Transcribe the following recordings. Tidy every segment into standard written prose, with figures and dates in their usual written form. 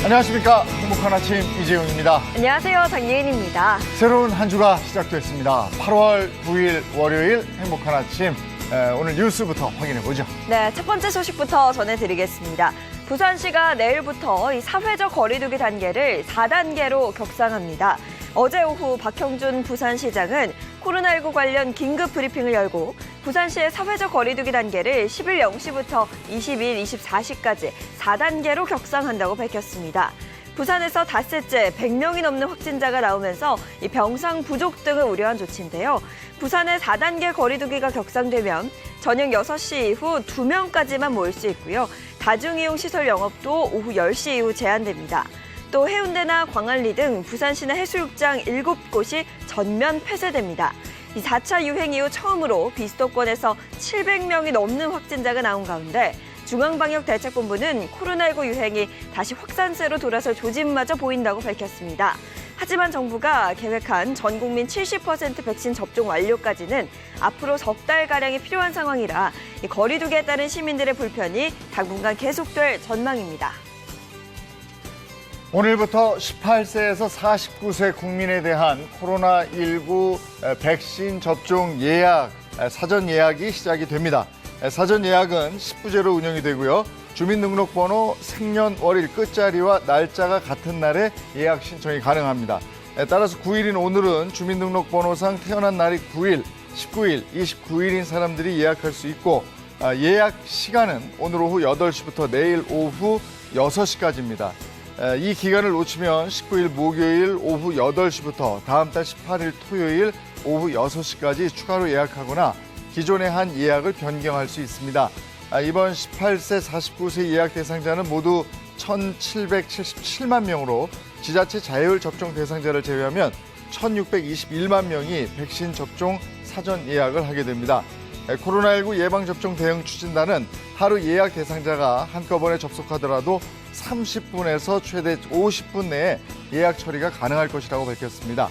안녕하십니까. 행복한 아침 이재용입니다. 안녕하세요. 장예은입니다. 새로운 한 주가 시작됐습니다. 8월 9일 월요일 행복한 아침. 오늘 뉴스부터 확인해보죠. 네, 첫 번째 소식부터 전해드리겠습니다. 부산시가 내일부터 이 사회적 거리두기 단계를 4단계로 격상합니다. 어제 오후 박형준 부산시장은 코로나19 관련 긴급 브리핑을 열고 부산시의 사회적 거리두기 단계를 10일 0시부터 20일 24시까지 4단계로 격상한다고 밝혔습니다. 부산에서 닷새째 100명이 넘는 확진자가 나오면서 이 병상 부족 등을 우려한 조치인데요. 부산의 4단계 거리두기가 격상되면 저녁 6시 이후 2명까지만 모일 수 있고요. 다중이용 시설 영업도 오후 10시 이후 제한됩니다. 또 해운대나 광안리 등 부산시내 해수욕장 7곳이 전면 폐쇄됩니다. 이 4차 유행 이후 처음으로 비수도권에서 700명이 넘는 확진자가 나온 가운데 중앙방역대책본부는 코로나19 유행이 다시 확산세로 돌아설 조짐마저 보인다고 밝혔습니다. 하지만 정부가 계획한 전 국민 70% 백신 접종 완료까지는 앞으로 석 달가량이 필요한 상황이라 이 거리두기에 따른 시민들의 불편이 당분간 계속될 전망입니다. 오늘부터 18세에서 49세 국민에 대한 코로나19 백신 접종 예약, 사전 예약이 시작이 됩니다. 사전 예약은 10부제로 운영이 되고요. 주민등록번호, 생년월일 끝자리와 날짜가 같은 날에 예약 신청이 가능합니다. 따라서 9일인 오늘은 주민등록번호상 태어난 날이 9일, 19일, 29일인 사람들이 예약할 수 있고 예약 시간은 오늘 오후 8시부터 내일 오후 6시까지입니다. 이 기간을 놓치면 19일 목요일 오후 8시부터 다음 달 18일 토요일 오후 6시까지 추가로 예약하거나 기존에 한 예약을 변경할 수 있습니다. 이번 18세 49세 예약 대상자는 모두 1,777만 명으로 지자체 자율 접종 대상자를 제외하면 1,621만 명이 백신 접종 사전 예약을 하게 됩니다. 코로나19 예방접종 대응 추진단은 하루 예약 대상자가 한꺼번에 접속하더라도 30분에서 최대 50분 내에 예약 처리가 가능할 것이라고 밝혔습니다.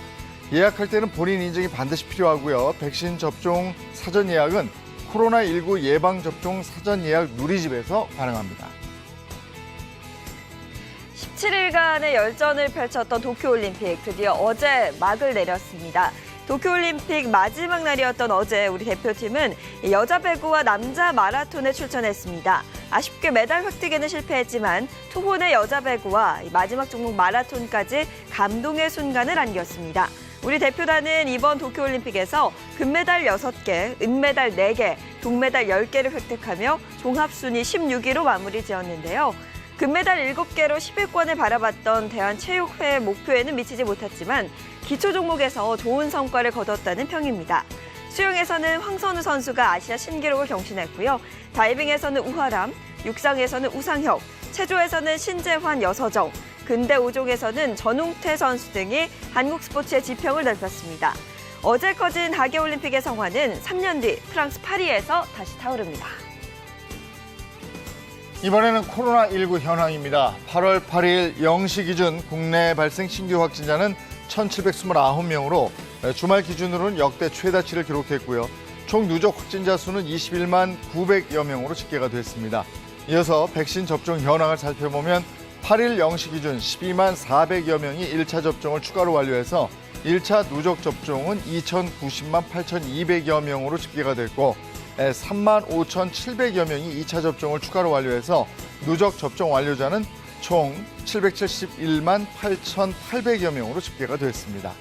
예약할 때는 본인 인증이 반드시 필요하고요. 백신 접종 사전 예약은 코로나19 예방접종 사전 예약 누리집에서 가능합니다. 17일간의 열전을 펼쳤던 도쿄올림픽 드디어 어제 막을 내렸습니다. 도쿄올림픽 마지막 날이었던 어제 우리 대표팀은 여자 배구와 남자 마라톤에 출전했습니다. 아쉽게 메달 획득에는 실패했지만 투혼의 여자 배구와 마지막 종목 마라톤까지 감동의 순간을 안겼습니다. 우리 대표단은 이번 도쿄올림픽에서 금메달 6개, 은메달 4개, 동메달 10개를 획득하며 종합순위 16위로 마무리 지었는데요. 금메달 7개로 10위권을 바라봤던 대한체육회의 목표에는 미치지 못했지만 기초 종목에서 좋은 성과를 거뒀다는 평입니다. 수영에서는 황선우 선수가 아시아 신기록을 경신했고요. 다이빙에서는 우하람, 육상에서는 우상혁, 체조에서는 신재환, 여서정, 근대 5종에서는 전웅태 선수 등이 한국 스포츠의 지평을 넓혔습니다. 어제 커진 하계올림픽의 성화는 3년 뒤 프랑스 파리에서 다시 타오릅니다. 이번에는 코로나19 현황입니다. 8월 8일 0시 기준 국내 발생 신규 확진자는 1,729명으로 주말 기준으로는 역대 최다치를 기록했고요. 총 누적 확진자 수는 21만 900여 명으로 집계가 됐습니다. 이어서 백신 접종 현황을 살펴보면 8일 0시 기준 12만 400여 명이 1차 접종을 추가로 완료해서 1차 누적 접종은 2,090만 8,200여 명으로 집계가 됐고 3만 5,700여 명이 2차 접종을 추가로 완료해서 누적 접종 완료자는 총 771만 8,800여 명으로 집계가 됐습니다.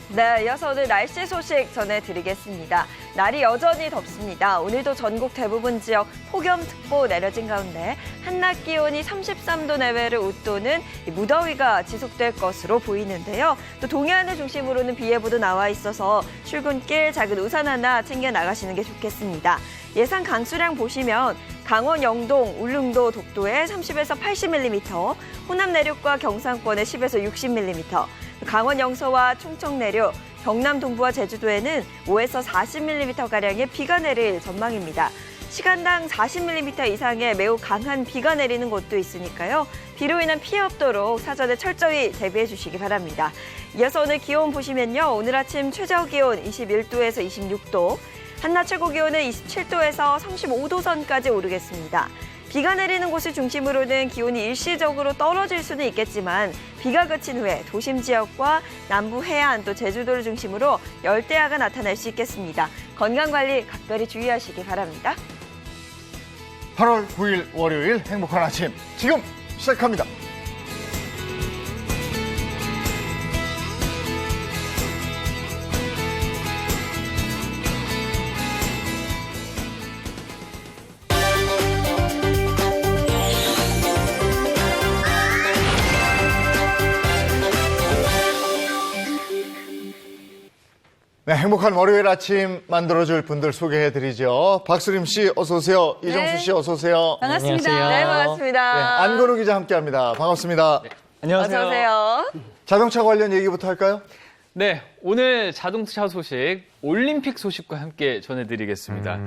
네, 이어서 오늘 날씨 소식 전해드리겠습니다. 날이 여전히 덥습니다. 오늘도 전국 대부분 지역 폭염특보 내려진 가운데 한낮 기온이 33도 내외를 웃도는 무더위가 지속될 것으로 보이는데요. 또 동해안을 중심으로는 비 예보도 나와 있어서 출근길 작은 우산 하나 챙겨 나가시는 게 좋겠습니다. 예상 강수량 보시면 강원 영동, 울릉도, 독도에 30에서 80mm, 호남 내륙과 경상권에 10에서 60mm, 강원 영서와 충청 내륙, 경남 동부와 제주도에는 5에서 40mm가량의 비가 내릴 전망입니다. 시간당 40mm 이상의 매우 강한 비가 내리는 곳도 있으니까요. 비로 인한 피해 없도록 사전에 철저히 대비해 주시기 바랍니다. 이어서 오늘 기온 보시면요. 오늘 아침 최저 기온 21도에서 26도, 한낮 최고 기온은 27도에서 35도 선까지 오르겠습니다. 비가 내리는 곳을 중심으로는 기온이 일시적으로 떨어질 수는 있겠지만 비가 그친 후에 도심 지역과 남부 해안 또 제주도를 중심으로 열대야가 나타날 수 있겠습니다. 건강관리 각별히 주의하시기 바랍니다. 8월 9일 월요일 행복한 아침 지금 시작합니다. 네, 행복한 월요일 아침 만들어줄 분들 소개해드리죠. 박수림 씨 어서 오세요. 이정수 씨 어서 오세요. 반갑습니다. 네, 반갑습니다. 네, 안건우 기자 함께합니다. 반갑습니다. 안녕하세요. 어서 오세요. 자동차 관련 얘기부터 할까요? 네, 오늘 자동차 소식, 올림픽 소식과 함께 전해드리겠습니다.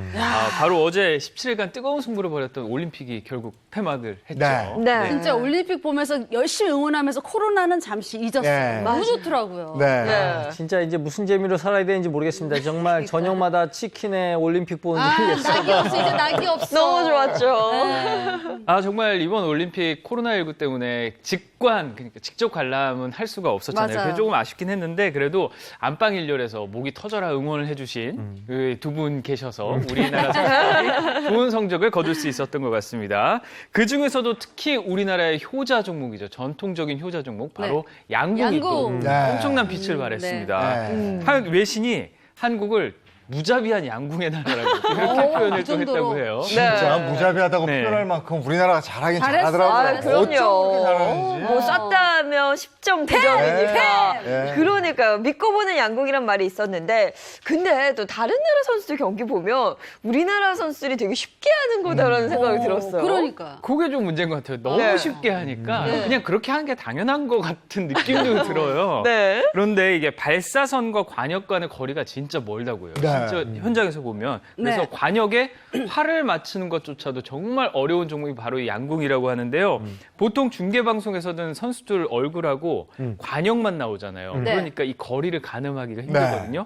바로 어제 17일간 뜨거운 승부를 벌였던 올림픽이 결국 폐막을 했죠. 네. 네. 진짜 올림픽 보면서 열심히 응원하면서 코로나는 잠시 잊었어요. 네. 너무 좋더라고요. 네. 네. 진짜 이제 무슨 재미로 살아야 되는지 모르겠습니다. 정말 저녁마다 치킨에 올림픽 보는 재미겠어요. 낙이 없어, 이제 낙이 없어. 너무 좋았죠. 정말 이번 올림픽 코로나19 때문에 그러니까 직접 관람은 할 수가 없었잖아요. 맞아요. 그게 조금 아쉽긴 했는데 그래도 안방 일렬에서 목이 터져라 응원을 해주신 그 두 분 계셔서 우리나라 선수들이 좋은 성적을 거둘 수 있었던 것 같습니다. 그 중에서도 특히 우리나라의 효자 종목이죠. 전통적인 효자 종목 바로 양궁이 또 양궁. 네. 엄청난 빛을 발했습니다. 네. 한 외신이 한국을 무자비한 양궁의 나라라고 그렇게 표현을 또 정도로. 했다고 해요. 진짜 무자비하다고 네. 표현할 만큼 우리나라가 잘하긴 잘했어. 잘하더라고요. 아, 그럼요. 어쩜 그렇게 잘하는지. 뭐 쐈다면 10점 대전이니까. 네. 그러니까요. 믿고 보는 양궁이란 말이 있었는데 근데 또 다른 나라 선수들 경기 보면 우리나라 선수들이 되게 쉽게 하는 거다라는 생각이 들었어요. 그러니까. 그게 좀 문제인 것 같아요. 너무 네. 쉽게 하니까 네. 그냥 그렇게 하는 게 당연한 것 같은 느낌도 들어요. 네. 그런데 이게 발사선과 관역 간의 거리가 진짜 멀다고요. 네. 진짜 현장에서 보면. 그래서 네. 관역에 활을 맞추는 것조차도 정말 어려운 종목이 바로 이 양궁이라고 하는데요. 보통 중계방송에서는 선수들 얼굴하고 관역만 나오잖아요. 네. 그러니까 이 거리를 가늠하기가 힘들거든요.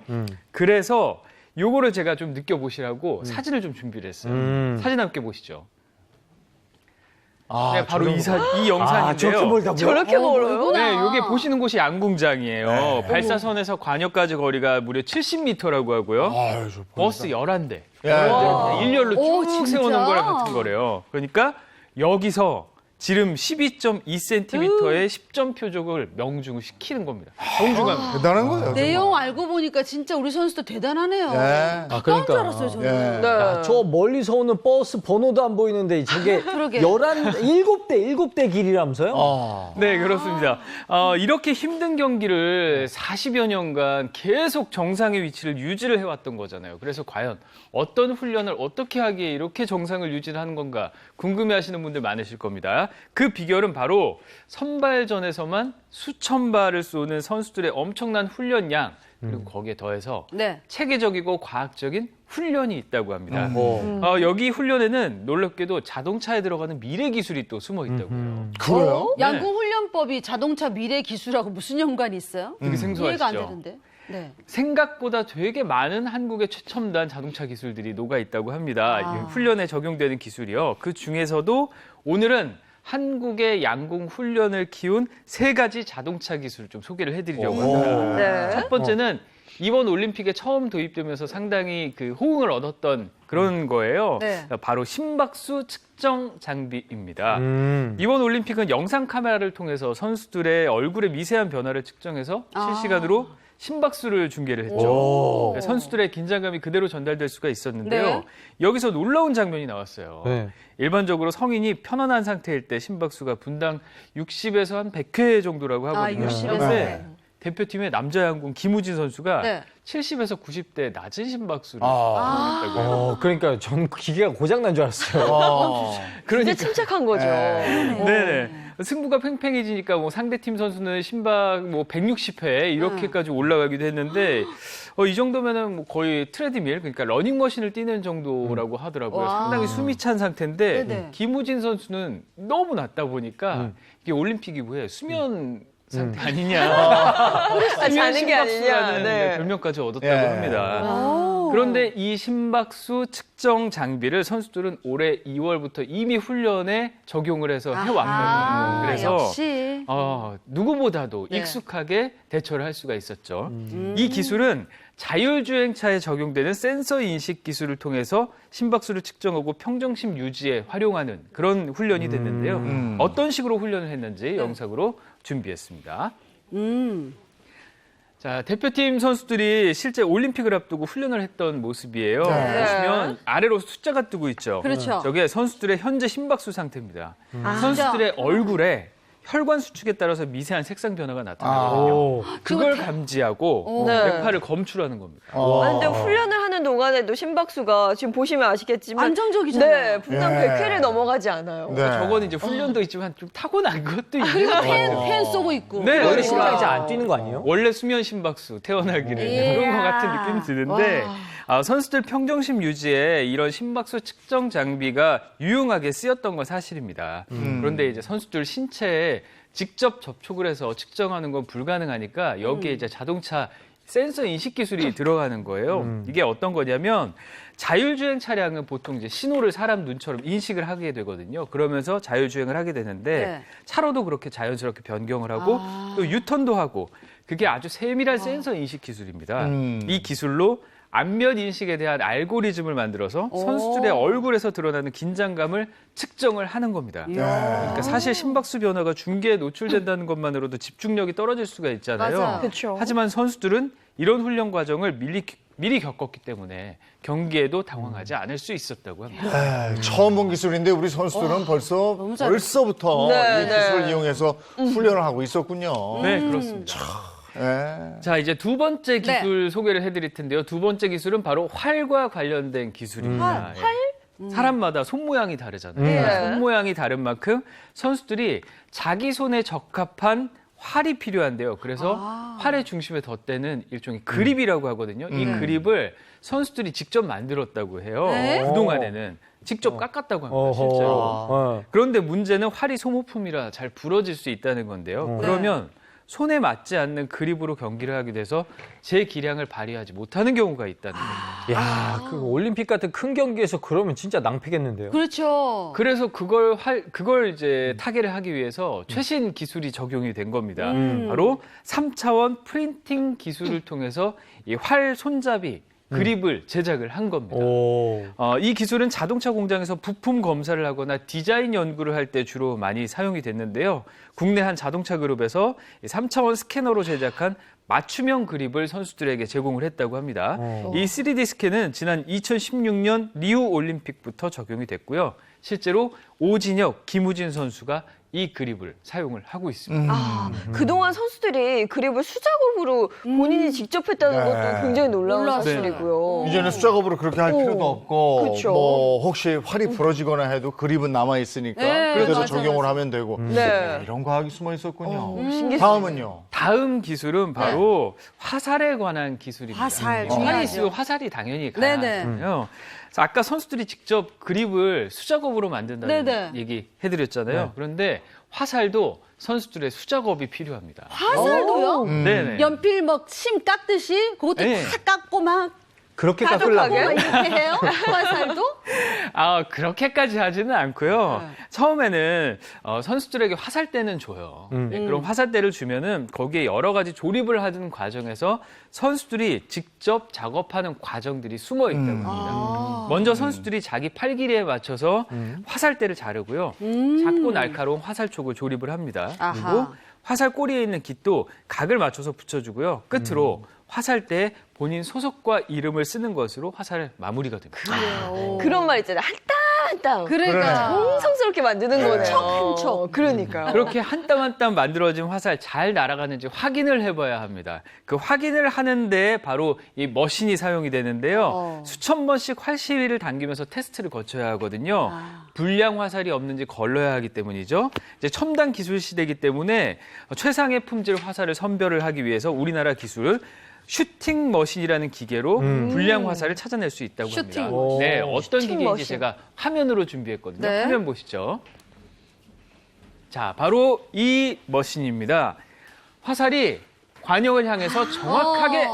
그래서 요거를 제가 좀 느껴보시라고 사진을 좀 준비를 했어요. 사진 함께 보시죠. 아, 네, 바로 이 저렇게 영상인데요. 멀다고요? 저렇게 멀어요? 네, 여기 보시는 곳이 양궁장이에요. 네. 발사선에서 관역까지 거리가 무려 70m라고 하고요. 아유, 저 버스 11대. 예. 일렬로 오, 쭉 진짜? 세우는 거랑 같은 거래요. 그러니까 여기서 지름 12.2cm의 10점 표적을 명중을 시키는 겁니다. 정중합니다. 대단한 거예요. 정말. 내용 알고 보니까 진짜 우리 선수들 대단하네요. 네. 아, 그런 줄 알았어요, 저는. 예. 네. 야, 저 멀리서 오는 버스 번호도 안 보이는데 저게 그러게. 7대 길이라면서요? 아. 네, 그렇습니다. 이렇게 힘든 경기를 40여 년간 계속 정상의 위치를 유지를 해왔던 거잖아요. 그래서 과연 어떤 훈련을 어떻게 하기에 이렇게 정상을 유지하는 건가 궁금해하시는 분들 많으실 겁니다. 그 비결은 바로 선발전에서만 수천 발을 쏘는 선수들의 엄청난 훈련량 그리고 거기에 더해서 네. 체계적이고 과학적인 훈련이 있다고 합니다. 여기 훈련에는 놀랍게도 자동차에 들어가는 미래 기술이 또 숨어 있다고요. 그래요? 네. 양궁 훈련법이 자동차 미래 기술하고 무슨 연관이 있어요? 되게 이해가 안 생소하시죠? 되는데. 네. 생각보다 되게 많은 한국의 최첨단 자동차 기술들이 녹아 있다고 합니다. 이 훈련에 적용되는 기술이요. 그 중에서도 오늘은 한국의 양궁 훈련을 키운 3가지 자동차 기술을 좀 소개를 해드리려고 합니다. 네. 첫 번째는 이번 올림픽에 처음 도입되면서 상당히 그 호응을 얻었던 그런 거예요. 네. 바로 심박수 측정 장비입니다. 이번 올림픽은 영상 카메라를 통해서 선수들의 얼굴의 미세한 변화를 측정해서 실시간으로 심박수를 중계를 했죠. 선수들의 긴장감이 그대로 전달될 수가 있었는데요. 네. 여기서 놀라운 장면이 나왔어요. 네. 일반적으로 성인이 편안한 상태일 때 심박수가 분당 60에서 한 100회 정도라고 하거든요. 60에서. 그런데 대표팀의 남자 양궁 김우진 선수가 네. 70에서 90대 낮은 심박수를 아. 했다고요. 그러니까 전 기계가 고장난 줄 알았어요. 아. 진짜 그러니까 침착한 거죠. 네네. 승부가 팽팽해지니까 뭐 상대팀 선수는 심박 뭐 160회 이렇게까지 올라가기도 했는데 이 정도면은 뭐 거의 트레드밀 그러니까 러닝머신을 뛰는 정도라고 하더라고요. 와. 상당히 숨이 찬 상태인데 네네. 김우진 선수는 너무 낮다 보니까 이게 올림픽 이후에 수면 상태 아니냐. 자는 게 아니냐. 심박수라는 네. 별명까지 얻었다고 예. 합니다. 그런데 이 심박수 측정 장비를 선수들은 올해 2월부터 이미 훈련에 적용을 해서 해왔거든요. 그래서 역시. 누구보다도 네. 익숙하게 대처를 할 수가 있었죠. 이 기술은 자율주행차에 적용되는 센서 인식 기술을 통해서 심박수를 측정하고 평정심 유지에 활용하는 그런 훈련이 됐는데요. 어떤 식으로 훈련을 했는지 영상으로 준비했습니다. 자, 대표팀 선수들이 실제 올림픽을 앞두고 훈련을 했던 모습이에요. 네. 보시면 아래로 숫자가 뜨고 있죠. 그렇죠. 저게 선수들의 현재 심박수 상태입니다. 선수들의 얼굴에 혈관 수축에 따라서 미세한 색상 변화가 나타나거든요. 오. 그걸 감지하고 네. 뇌파를 검출하는 겁니다. 근데 훈련을 하는 동안에도 심박수가 지금 보시면 아시겠지만 안정적이잖아요. 네, 분당 예. 100회를 넘어가지 않아요. 네. 저건 이제 훈련도 있지만 좀 타고난 것도 있는 것 팬 같아요. 쏘고 있고. 네, 원래 그러니까 심장이 잘 안 뛰는 거 아니에요? 원래 수면 심박수 태어나기를 이야. 그런 것 같은 느낌이 드는데 선수들 평정심 유지에 이런 심박수 측정 장비가 유용하게 쓰였던 건 사실입니다. 그런데 이제 선수들 신체에 직접 접촉을 해서 측정하는 건 불가능하니까 여기에 이제 자동차 센서 인식 기술이 들어가는 거예요. 이게 어떤 거냐면 자율주행 차량은 보통 이제 신호를 사람 눈처럼 인식을 하게 되거든요. 그러면서 자율주행을 하게 되는데 네. 차로도 그렇게 자연스럽게 변경을 하고 또 유턴도 하고 그게 아주 세밀한 센서 인식 기술입니다. 이 기술로 안면 인식에 대한 알고리즘을 만들어서 선수들의 얼굴에서 드러나는 긴장감을 측정을 하는 겁니다. 그러니까 사실 심박수 변화가 중계에 노출된다는 것만으로도 집중력이 떨어질 수가 있잖아요. 맞아요. 그렇죠. 하지만 선수들은 이런 훈련 과정을 미리 겪었기 때문에 경기에도 당황하지 않을 수 있었다고 합니다. 처음 본 기술인데 우리 선수들은 벌써부터 네, 이 기술을 네. 이용해서 훈련을 하고 있었군요. 네, 그렇습니다. 예. 자, 이제 두 번째 기술 소개를 해드릴 텐데요. 두 번째 기술은 바로 활과 관련된 기술입니다. 예. 사람마다 손 모양이 다르잖아요. 네. 손 모양이 다른 만큼 선수들이 자기 손에 적합한 활이 필요한데요. 그래서 활의 중심에 덧대는 일종의 그립이라고 하거든요. 이 그립을 선수들이 직접 만들었다고 해요. 네? 그동안에는 직접 깎았다고 합니다. 실제로. 그런데 문제는 활이 소모품이라 잘 부러질 수 있다는 건데요. 그러면 손에 맞지 않는 그립으로 경기를 하게 돼서 제 기량을 발휘하지 못하는 경우가 있다는 겁니다. 야, 그 올림픽 같은 큰 경기에서 그러면 진짜 낭패겠는데요. 그렇죠. 그래서 그걸 이제 타개를 하기 위해서 최신 기술이 적용이 된 겁니다. 바로 3차원 프린팅 기술을 통해서 이 활 손잡이 그립을 제작을 한 겁니다. 오. 이 기술은 자동차 공장에서 부품 검사를 하거나 디자인 연구를 할 때 주로 많이 사용이 됐는데요. 국내 한 자동차 그룹에서 3차원 스캐너로 제작한 맞춤형 그립을 선수들에게 제공을 했다고 합니다. 이 3D 스캔은 지난 2016년 리우 올림픽부터 적용이 됐고요. 실제로 오진혁, 김우진 선수가 이 그립을 사용을 하고 있습니다. 그동안 선수들이 그립을 수작업으로 본인이 직접 했다는 네. 것도 굉장히 놀라운 놀랐어요. 사실이고요. 이제는 수작업으로 그렇게 할 필요도 없고 그쵸. 뭐 혹시 활이 부러지거나 해도 그립은 남아 있으니까 네, 그대로 맞아, 적용을 맞아. 하면 되고 네. 이런 과학이 숨어 있었군요. 신기했어요. 다음은요. 다음 기술은 바로 화살에 관한 기술입니다. 화살, 활이 중요하죠. 있으면 화살이 당연히 가야 네네. 하거든요. 그래서 아까 선수들이 직접 그립을 수작업으로 만든다는 네네. 얘기 해드렸잖아요. 그런데 화살도 선수들의 수작업이 필요합니다. 화살도요? 네네. 연필 막 심 깎듯이 그것도 네. 다 깎고 막 그렇게 깎고 깎으려고? 막 이렇게 해요? 화살도? 그렇게까지 하지는 않고요. 처음에는 선수들에게 화살대는 줘요. 네, 그럼 화살대를 주면은 거기에 여러 가지 조립을 하는 과정에서 선수들이 직접 작업하는 과정들이 숨어 있다고 합니다. 먼저 선수들이 자기 팔 길이에 맞춰서 화살대를 자르고요. 작고 날카로운 화살촉을 조립을 합니다. 아하. 그리고 화살 꼬리에 있는 깃도 각을 맞춰서 붙여주고요. 끝으로 화살대에 본인 소속과 이름을 쓰는 것으로 화살 마무리가 됩니다. 그런 말 있잖아요. 한 땀 한 땀. 그러니까. 정성스럽게 만드는 거네요. 척 한 척. 그러니까요. 그렇게 한 땀 한 땀 만들어진 화살 잘 날아가는지 확인을 해봐야 합니다. 그 확인을 하는데 바로 이 머신이 사용이 되는데요. 수천 번씩 활시위를 당기면서 테스트를 거쳐야 하거든요. 불량 화살이 없는지 걸러야 하기 때문이죠. 이제 첨단 기술 시대이기 때문에 최상의 품질 화살을 선별을 하기 위해서 우리나라 기술을 슈팅 머신이라는 기계로 불량 화살을 찾아낼 수 있다고 슈팅 합니다. 머신. 네, 어떤 슈팅 기계인지 머신. 제가 화면으로 준비했거든요. 네. 화면 보시죠. 자, 바로 이 머신입니다. 화살이 관역을 향해서 정확하게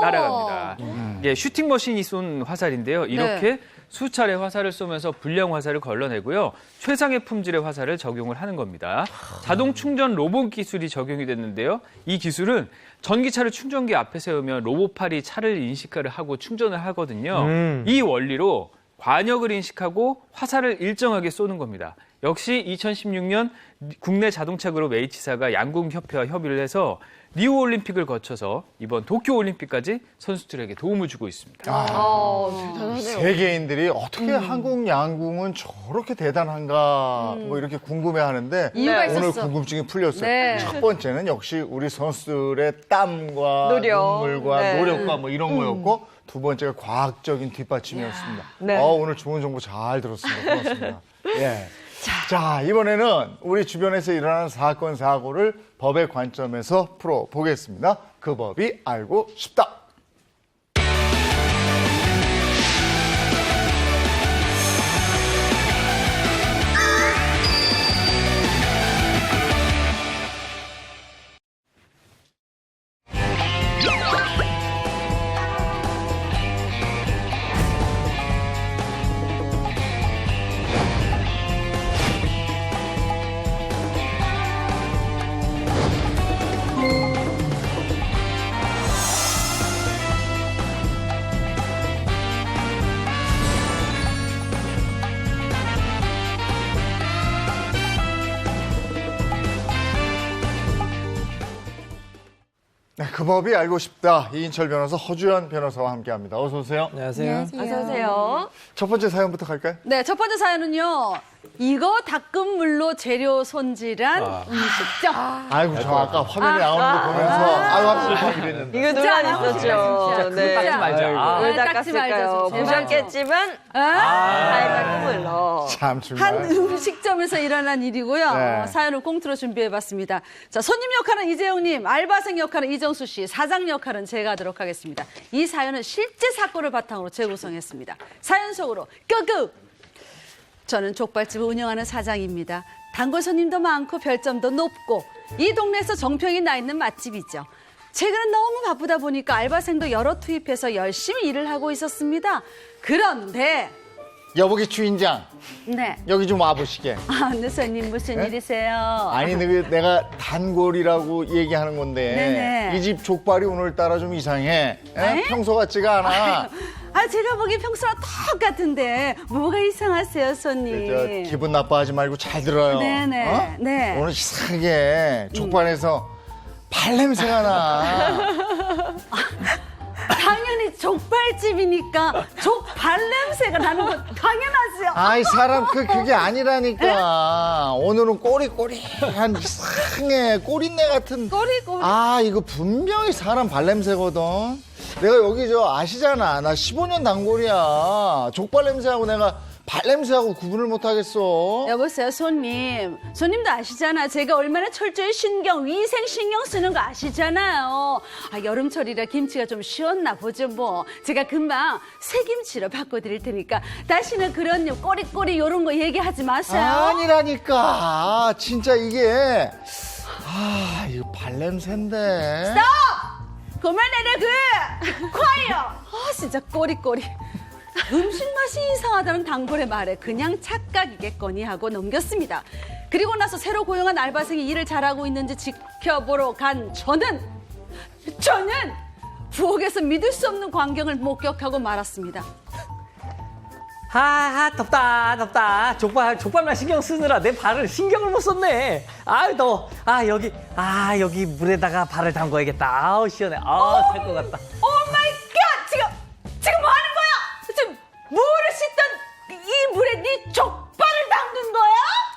날아갑니다. 이게 슈팅 머신이 쏜 화살인데요. 이렇게 수차례 화살을 쏘면서 불량 화살을 걸러내고요. 최상의 품질의 화살을 적용을 하는 겁니다. 자동 충전 로봇 기술이 적용이 됐는데요. 이 기술은 전기차를 충전기 앞에 세우면 로봇팔이 차를 인식을 하고 충전을 하거든요. 이 원리로 관역을 인식하고 화살을 일정하게 쏘는 겁니다. 역시 2016년 국내 자동차 그룹 H사가 양궁협회와 협의를 해서 리우올림픽을 거쳐서 이번 도쿄올림픽까지 선수들에게 도움을 주고 있습니다. 대단하네요. 세계인들이 어떻게 한국 양궁은 저렇게 대단한가 뭐 이렇게 궁금해하는데 이유가 오늘 있었어. 궁금증이 풀렸어요. 네. 첫 번째는 역시 우리 선수들의 땀과 노력. 눈물과 네. 노력과 뭐 이런 거였고 두 번째가 과학적인 뒷받침이었습니다. 네. 오늘 좋은 정보 잘 들었습니다. 고맙습니다. 예. 자, 이번에는 우리 주변에서 일어나는 사건, 사고를 법의 관점에서 풀어보겠습니다. 그 법이 알고 싶다. 네, 그 법이 알고 싶다. 이인철 변호사, 허주연 변호사와 함께합니다. 어서 오세요. 안녕하세요. 어서 오세요. 첫 번째 사연부터 갈까요? 네, 첫 번째 사연은요. 이거 닦은 물로 재료 손질한 음식점. 아이고, 저 아까 화면에 나오는 거 보면서 아유, 이랬는데. 이거 논란 있었죠. 진짜 네. 닦지 말자. 아, 물 닦지 말자, 닦았을까요? 좀 제발 보셨겠지만 아? 잘 닦은 물로. 참 정말. 한 음식점에서 일어난 일이고요. 네. 사연을 꽁트로 준비해봤습니다. 자, 손님 역할은 이재용님, 알바생 역할은 이정수 씨, 사장 역할은 제가 하도록 하겠습니다. 이 사연은 실제 사건을 바탕으로 재구성했습니다. 사연 속으로 끄끄! 저는 족발집을 운영하는 사장입니다. 단골 손님도 많고 별점도 높고 이 동네에서 정평이 나 있는 맛집이죠. 최근엔 너무 바쁘다 보니까 알바생도 여러 투입해서 열심히 일을 하고 있었습니다. 그런데 여보기 주인장, 네. 여기 좀 와보시게. 아, 네, 손님 무슨 일이세요? 아니, 내가 단골이라고 얘기하는 건데 네네. 이 집 족발이 오늘따라 좀 이상해. 에? 평소 같지가 않아. 아, 제가 보기엔 평소랑 똑같은데 뭐가 이상하세요, 손님? 저, 기분 나빠하지 말고 잘 들어요. 네네, 어? 네. 오늘 이상하게 족발에서 발냄새가 나. 당연히 족발집이니까 족발 냄새가 나는 건 당연하죠. 아이 사람 그게 아니라니까. 오늘은 꼬리꼬리한 이상해 꼬린내 같은. 꼬리꼬리. 아 이거 분명히 사람 발냄새거든. 내가 여기 저 아시잖아. 나 15년 단골이야. 족발 냄새하고 내가 발냄새하고 구분을 못 하겠어. 여보세요, 손님. 손님도 아시잖아. 제가 얼마나 철저히 위생 신경 쓰는 거 아시잖아요. 아, 여름철이라 김치가 좀 쉬었나 보죠, 뭐. 제가 금방 새김치로 바꿔드릴 테니까 다시는 그런 꼬리꼬리 요런 거 얘기하지 마세요. 아니라니까. 진짜 이게 이거 발냄새인데. 그만해라, 콰이어. 아, 진짜 꼬리꼬리. 음식 맛이 이상하다는 단골의 말에 그냥 착각이겠거니 하고 넘겼습니다. 그리고 나서 새로 고용한 알바생이 일을 잘하고 있는지 지켜보러 간 저는 부엌에서 믿을 수 없는 광경을 목격하고 말았습니다. 덥다. 족발만 신경 쓰느라 내 발을 신경을 못 썼네. 더워. 여기 물에다가 발을 담궈야겠다. 아우, 시원해. 살 것 같다. 오 마이 갓! 지금 뭐 하는 거야? 지금 물을 씻던 이 물에 네 족발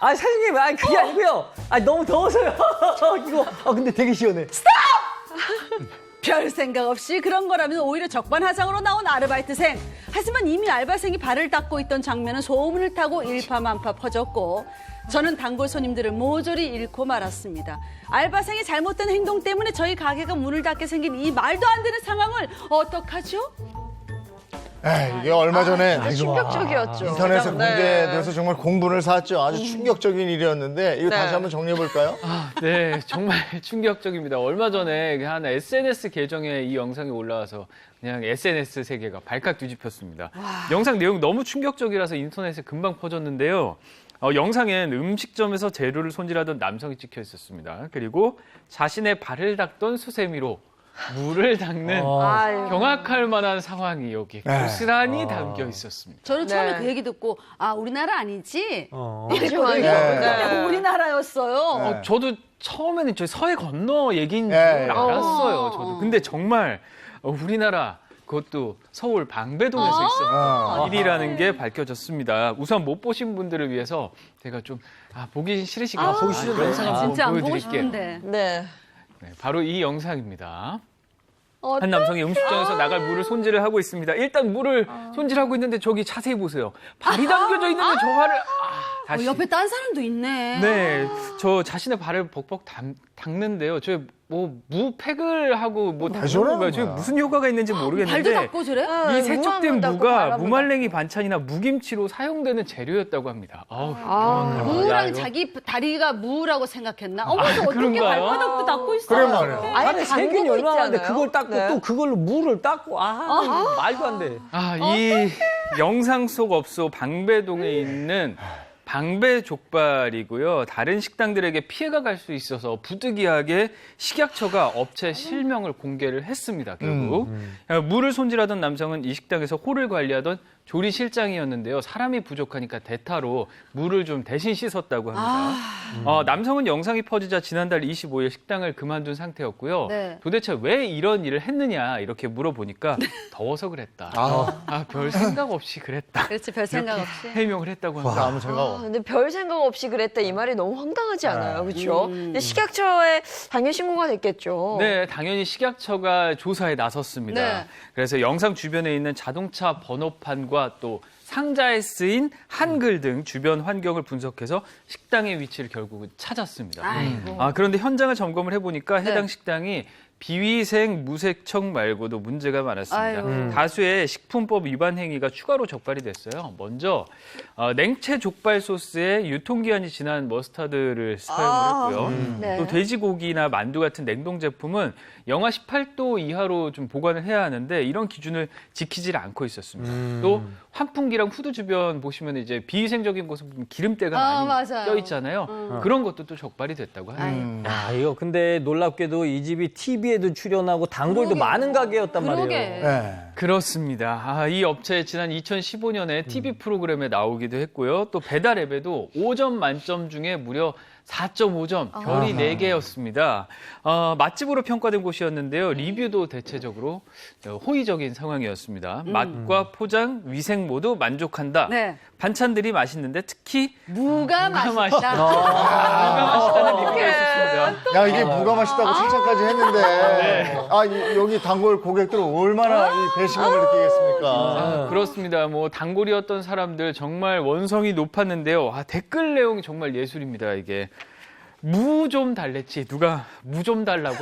아, 사장님, 아, 그게 아니고요. 아, 너무 더워서요. 이거, 근데 되게 시원해. 별 생각 없이 그런 거라면 오히려 적반하장으로 나온 아르바이트생. 하지만 이미 알바생이 발을 닦고 있던 장면은 소문을 타고 일파만파 퍼졌고 저는 단골 손님들을 모조리 잃고 말았습니다. 알바생의 잘못된 행동 때문에 저희 가게가 문을 닫게 생긴 이 말도 안 되는 상황을 어떡하죠? 이게 얼마 전에 충격적이었죠. 인터넷에 가장, 네. 공개돼서 정말 공분을 샀죠. 아주 충격적인 일이었는데 이거 네. 다시 한번 정리해 볼까요? 네, 정말 충격적입니다. 얼마 전에 한 SNS 계정에 이 영상이 올라와서 그냥 SNS 세계가 발칵 뒤집혔습니다. 영상 내용 너무 충격적이라서 인터넷에 금방 퍼졌는데요. 영상엔 음식점에서 재료를 손질하던 남성이 찍혀 있었습니다. 그리고 자신의 발을 닦던 수세미로 물을 닦는 아유. 경악할 만한 상황이 여기 고스란히 담겨 있었습니다. 저는 처음에 네. 그 얘기 듣고 아 우리나라 아니지? 맞아요. 네. 우리나라였어요. 저도 처음에는 저 서해 건너 얘기인 줄 네. 알았어요. 저도. 근데 정말 우리나라 그것도 서울 방배동에서 있었던 일이라는 게 밝혀졌습니다. 우선 못 보신 분들을 위해서 제가 좀 보기 싫으시겠어요. 보기 싫은데. 영상 한번 진짜 안 보고 보여드릴게요. 싶은데. 네. 네, 바로 이 영상입니다. 한 남성이 음식점에서 나갈 물을 손질을 하고 있습니다. 일단 물을 손질하고 있는데 저기 자세히 보세요. 발이 담겨져 있는데 저 발을 다시. 옆에 딴 사람도 있네. 네, 저 자신의 발을 벅벅 닦는데요. 저 뭐 무팩을 하고 뭐 닦는 저러는 건가요? 저 거야. 무슨 효과가 있는지 발도 모르겠는데 닦고 저래? 이 세척된 무가 무말랭이 반찬이나 무김치로 사용되는 재료였다고 합니다. 무랑 자기 다리가 무라고 생각했나? 어머, 저 어떻게 그런가요? 발바닥도 닦고 있어? 그래 말이야. 안에 세균이 얼마나 많은데 있잖아요. 그걸 닦고 네. 또 그걸로 물을 닦고 말도 안 돼. 이 영상 속 업소 방배동에 있는 방배족발이고요. 다른 식당들에게 피해가 갈 수 있어서 부득이하게 식약처가 업체 실명을 공개를 했습니다. 결국 물을 손질하던 남성은 이 식당에서 홀을 관리하던 조리실장이었는데요. 사람이 부족하니까 대타로 물을 좀 대신 씻었다고 합니다. 남성은 영상이 퍼지자 지난달 25일 식당을 그만둔 상태였고요. 네. 도대체 왜 이런 일을 했느냐 이렇게 물어보니까 더워서 그랬다. 별 생각 없이 그랬다. 그렇지, 별 생각 없이. 해명을 했다고 합니다. 아무 생각 없. 근데 별 생각 없이 그랬다 이 말이 너무 황당하지 않아요, 그렇죠? 근데 식약처에 당연 신고가 됐겠죠. 네, 당연히 식약처가 조사에 나섰습니다. 네. 그래서 영상 주변에 있는 자동차 번호판과 또 상자에 쓰인 한글 등 주변 환경을 분석해서 식당의 위치를 결국은 찾았습니다. 그런데 현장을 점검을 해보니까 해당 식당이 비위생 무세척 말고도 문제가 많았습니다. 아이고. 다수의 식품법 위반 행위가 추가로 적발이 됐어요. 먼저 냉채 족발 소스에 유통기한이 지난 머스타드를 사용을 했고요. 네. 또 돼지고기나 만두 같은 냉동 제품은 영하 18도 이하로 좀 보관을 해야 하는데 이런 기준을 지키질 않고 있었습니다. 또 환풍기랑 후드 주변 보시면 이제 비위생적인 곳은 보면 기름때가 많이 맞아요. 껴 있잖아요. 그런 것도 또 적발이 됐다고 합니다. 이거 근데 놀랍게도 이 집이 TV에도 출연하고 단골도 많은 가게였단 말이에요. 그러게. 네. 그렇습니다. 이 업체 지난 2015년에 TV 프로그램에 나오기도 했고요. 또 배달 앱에도 5점 만점 중에 무려 4.5점, 별이 4개였습니다. 맛집으로 평가된 곳이었는데요. 리뷰도 대체적으로 호의적인 상황이었습니다. 맛과 포장, 위생 모두 만족한다. 네. 반찬들이 맛있는데 특히 무가 맛있다. 무가 맛있다는 리뷰가 있었습니다. 야 이게 무가 맛있다고 칭찬까지 했는데 여기 단골 고객들은 얼마나 이 배신감을 느끼겠습니까? 그렇습니다. 뭐 단골이었던 사람들 정말 원성이 높았는데요. 댓글 내용이 정말 예술입니다. 이게 무 좀 달랬지 누가 무 좀 달라고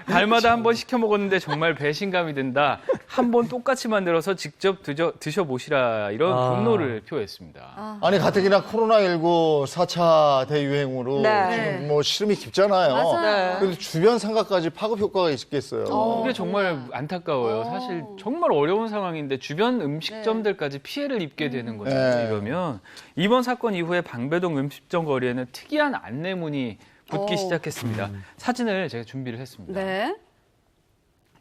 달마다 한 번 시켜 먹었는데 정말 배신감이 든다. 한 번 똑같이 만들어서 직접 드셔보시라 이런 분노를 표했습니다. 아니 가뜩이나 코로나19 4차 대유행으로 네. 지금 뭐 시름이 깊잖아요. 네. 그래도 주변 상가까지 파급 효과가 있겠어요. 이게 정말 안타까워요. 사실 정말 어려운 상황인데 주변 음식점들까지 피해를 입게 되는 거잖아요. 네. 이러면 이번 사건 이후에 방배동 음식점 거리에는 특이한 안내문이 붙기 시작했습니다. 사진을 제가 준비를 했습니다. 네.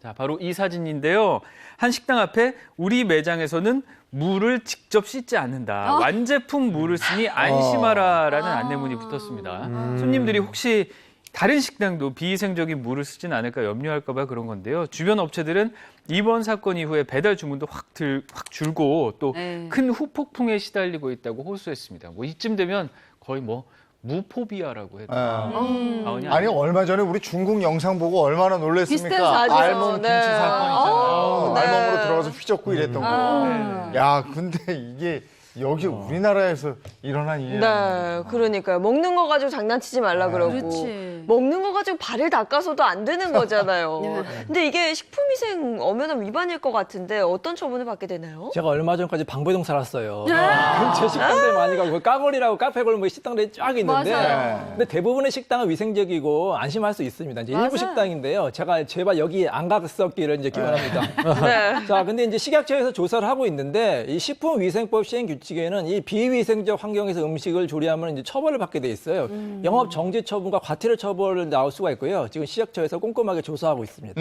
자, 바로 이 사진인데요. 한 식당 앞에 우리 매장에서는 물을 직접 씻지 않는다. 완제품 물을 쓰니 안심하라라는 안내문이 붙었습니다. 손님들이 혹시 다른 식당도 비위생적인 물을 쓰진 않을까 염려할까 봐 그런 건데요. 주변 업체들은 이번 사건 이후에 배달 주문도 확 줄고 또 큰 후폭풍에 시달리고 있다고 호소했습니다. 뭐 이쯤 되면 거의 뭐 무포비아라고 해도 과언이 아니 얼마 전에 우리 중국 영상 보고 얼마나 비슷한 놀랬습니까? 사죠. 알몸 네. 김치 사건 있잖아요. 네. 알몸으로 들어가서 휘젓고 이랬던 거. 야, 근데 이게 여기 우리나라에서 일어난 일이야. 네, 그러니까요. 먹는 거 가지고 장난치지 말라 그러고. 그렇지. 먹는 거 가지고 발을 닦아서도 안 되는 거잖아요. 근데 이게 식품위생 엄연한 위반일 것 같은데 어떤 처분을 받게 되나요? 제가 얼마 전까지 방배동 살았어요. 제 식당들 많이 가고 까거리라고 카페 골목에 식당들이 쫙 있는데 맞아요. 근데 대부분의 식당은 위생적이고 안심할 수 있습니다. 이제 일부 맞아요. 식당인데요. 제가 제발 여기 안 갔었기를 이제 기원합니다. 네. 자, 근데 이제 식약처에서 조사를 하고 있는데 이 식품위생법 시행 규칙에는 이 비위생적 환경에서 음식을 조리하면 이제 처벌을 받게 돼 있어요. 영업 정지 처분과 과태료 처벌을 나올 수가 있고요. 지금 식약처에서 꼼꼼하게 조사하고 있습니다.